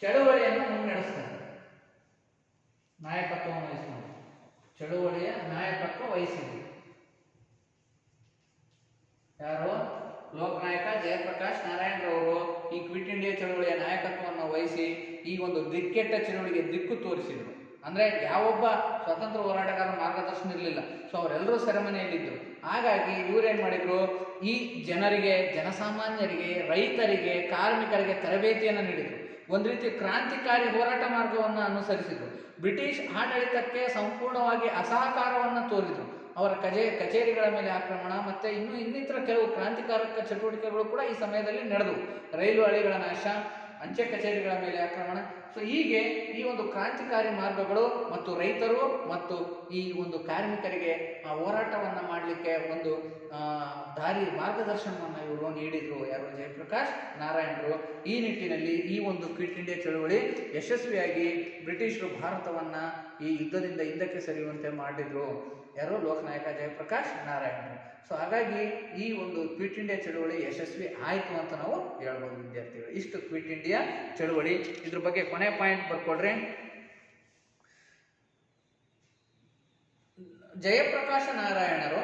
ಚಳುವಳಿಯನ್ನು ಮುನ್ನಡೆಸ್ತಾರೆ, ನಾಯಕತ್ವವನ್ನು ವಹಿಸಿದರು. ಚಳುವಳಿಯ ನಾಯಕತ್ವ ವಹಿಸಿದರು ಯಾರು? ಲೋಕನಾಯಕ ಜಯಪ್ರಕಾಶ್ ನಾರಾಯಣ್ ರವರು ಈ ಕ್ವಿಟ್ ಇಂಡಿಯಾ ಚಳುವಳಿಯ ನಾಯಕತ್ವವನ್ನು ವಹಿಸಿ ಈ ಒಂದು ದಿಕ್ಕೆಟ್ಟ ಚಳುವಳಿಗೆ ದಿಕ್ಕು ತೋರಿಸಿದರು. ಅಂದ್ರೆ ಯಾವೊಬ್ಬ ಸ್ವಾತಂತ್ರ್ಯ ಹೋರಾಟಗಾರ ಮಾರ್ಗದರ್ಶನ ಇರಲಿಲ್ಲ. ಸೊ ಅವರೆಲ್ಲರೂ ಸೆರೆಮನೆಯಲ್ಲಿದ್ದರು. ಹಾಗಾಗಿ ಇವರೇನ್ ಮಾಡಿದ್ರು, ಈ ಜನರಿಗೆ, ಜನಸಾಮಾನ್ಯರಿಗೆ, ರೈತರಿಗೆ, ಕಾರ್ಮಿಕರಿಗೆ ತರಬೇತಿಯನ್ನು ನೀಡಿದರು. ಒಂದು ರೀತಿ ಕ್ರಾಂತಿಕಾರಿ ಹೋರಾಟ ಮಾರ್ಗವನ್ನು ಅನುಸರಿಸಿದರು. ಬ್ರಿಟಿಷ್ ಆಡಳಿತಕ್ಕೆ ಸಂಪೂರ್ಣವಾಗಿ ಅಸಹಕಾರವನ್ನು ತೋರಿದರು. ಅವರ ಕಚೇರಿಗಳ ಮೇಲೆ ಆಕ್ರಮಣ ಮತ್ತೆ ಇನ್ನಿತರ ಕೆಲವು ಕ್ರಾಂತಿಕಾರಕ ಚಟುವಟಿಕೆಗಳು ಕೂಡ ಈ ಸಮಯದಲ್ಲಿ ನಡೆದವು. ರೈಲು ಹಳಿಗಳ ನಾಶ, ಅಂಚೆ ಕಚೇರಿಗಳ ಮೇಲೆ ಆಕ್ರಮಣ. ಸೊ ಹೀಗೆ ಈ ಒಂದು ಕ್ರಾಂತಿಕಾರಿ ಮಾರ್ಗಗಳು ಮತ್ತು ರೈತರು ಮತ್ತು ಈ ಒಂದು ಕಾರ್ಮಿಕರಿಗೆ ಹೋರಾಟವನ್ನ ಮಾಡಲಿಕ್ಕೆ ಒಂದು ಮಾರ್ಗದರ್ಶನವನ್ನು ಇವರು ನೀಡಿದ್ರು. ಯಾರು? ಜಯಪ್ರಕಾಶ್ ನಾರಾಯಣರು. ಈ ನಿಟ್ಟಿನಲ್ಲಿ ಈ ಒಂದು ಕ್ವಿಟ್ ಇಂಡಿಯಾ ಚಳುವಳಿ ಯಶಸ್ವಿಯಾಗಿ ಬ್ರಿಟಿಷರು ಭಾರತವನ್ನ ಈ ಯುದ್ಧದಿಂದ ಹಿಂದಕ್ಕೆ ಸರಿಯುವಂತೆ ಮಾಡಿದ್ರು. ಯಾರು? ಲೋಕನಾಯಕ ಜಯಪ್ರಕಾಶ್ ನಾರಾಯಣರು. ಸೊ ಹಾಗಾಗಿ ಈ ಒಂದು ಕ್ವಿಟ್ ಇಂಡಿಯಾ ಚಳುವಳಿ ಯಶಸ್ವಿ ಆಯಿತು ಅಂತ ನಾವು ಹೇಳ್ಬೋದು ವಿದ್ಯಾರ್ಥಿಗಳು. ಇಷ್ಟು ಕ್ವಿಟ್ ಇಂಡಿಯಾ ಚಳುವಳಿ. ಇದ್ರ ಬಗ್ಗೆ ಕೊನೆ ಪಾಯಿಂಟ್ ಬರ್ಕೊಡ್ರಿ. ಜಯಪ್ರಕಾಶ ನಾರಾಯಣರು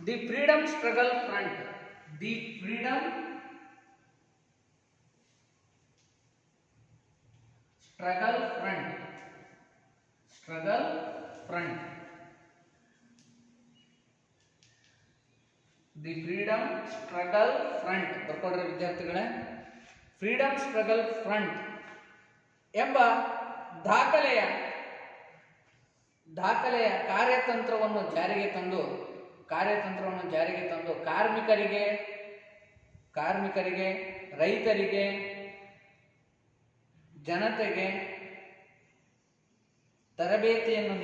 ದಿ ಫ್ರೀಡಮ್ ಸ್ಟ್ರಗಲ್ ಫ್ರಂಟ್, ಬರ್ಕೊಡ್ರಿ ವಿದ್ಯಾರ್ಥಿಗಳೇ. ಫ್ರೀಡಮ್ ಸ್ಟ್ರಗಲ್ ಫ್ರಂಟ್ ಎಂಬ ದಾಖಲೆಯ ಕಾರ್ಯತಂತ್ರವನ್ನು ಜಾರಿಗೆ ತಂದು ಕಾರ್ಮಿಕರಿಗೆ, ರೈತರಿಗೆ, ಜನತೆಗೆ ತರಬೇತಿಯನ್ನು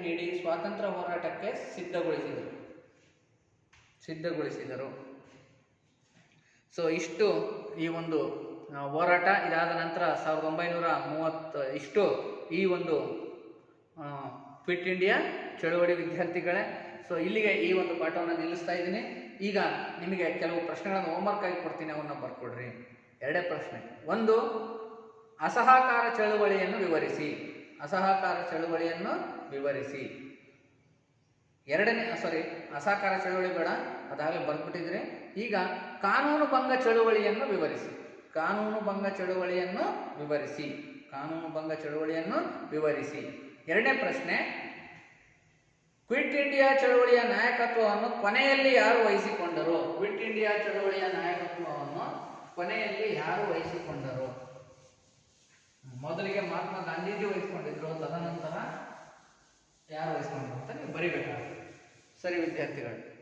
ನೀಡಿ ಸ್ವಾತಂತ್ರ್ಯ ಹೋರಾಟಕ್ಕೆ ಸಿದ್ಧಗೊಳಿಸಿದರು. ಸೊ ಇಷ್ಟು ಈ ಒಂದು ಹೋರಾಟ. ಇದಾದ ನಂತರ 1930 ಈ ಒಂದು ಕ್ವಿಟ್ ಇಂಡಿಯಾ ಚಳುವಳಿ ವಿದ್ಯಾರ್ಥಿಗಳೇ. ಸೊ ಇಲ್ಲಿಗೆ ಈ ಒಂದು ಪಾಠವನ್ನು ನಿಲ್ಲಿಸ್ತಾ ಇದ್ದೀನಿ. ಈಗ ನಿಮಗೆ ಕೆಲವು ಪ್ರಶ್ನೆಗಳನ್ನು ಹೋಮ್ವರ್ಕ್ ಆಗಿ ಕೊಡ್ತೀನಿ, ಅವನ್ನ ಬರ್ಕೊಡ್ರಿ. 2 ಪ್ರಶ್ನೆ. 1, ಅಸಹಕಾರ ಚಳುವಳಿಯನ್ನು ವಿವರಿಸಿ. 2ನೇ ಅಸಹಕಾರ ಚಳುವಳಿ ಬೇಡ, ಅದಾಗಲೇ ಬರ್ಬಿಟ್ಟಿದ್ರೆ. ಈಗ ಕಾನೂನು ಭಂಗ ಚಳುವಳಿಯನ್ನು ವಿವರಿಸಿ. 2ನೇ ಪ್ರಶ್ನೆ, ಕ್ವಿಟ್ ಇಂಡಿಯಾ ಚಳವಳಿಯ ನಾಯಕತ್ವವನ್ನು ಕೊನೆಯಲ್ಲಿ ಯಾರು ವಹಿಸಿಕೊಂಡರು? ಕ್ವಿಟ್ ಇಂಡಿಯಾ ಚಳವಳಿಯ ನಾಯಕತ್ವವನ್ನು ಕೊನೆಯಲ್ಲಿ ಯಾರು ವಹಿಸಿಕೊಂಡರು? ಮೊದಲಿಗೆ ಮಹಾತ್ಮ ಗಾಂಧೀಜಿ ವಹಿಸಿಕೊಂಡಿದ್ರು, ತದನಂತರ ಯಾರು ವಹಿಸಿಕೊಂಡ್ರು ಅಂತ ನೀವು ಬರಿಬೇಕಾಗುತ್ತೆ. ಸರಿ ವಿದ್ಯಾರ್ಥಿಗಳು.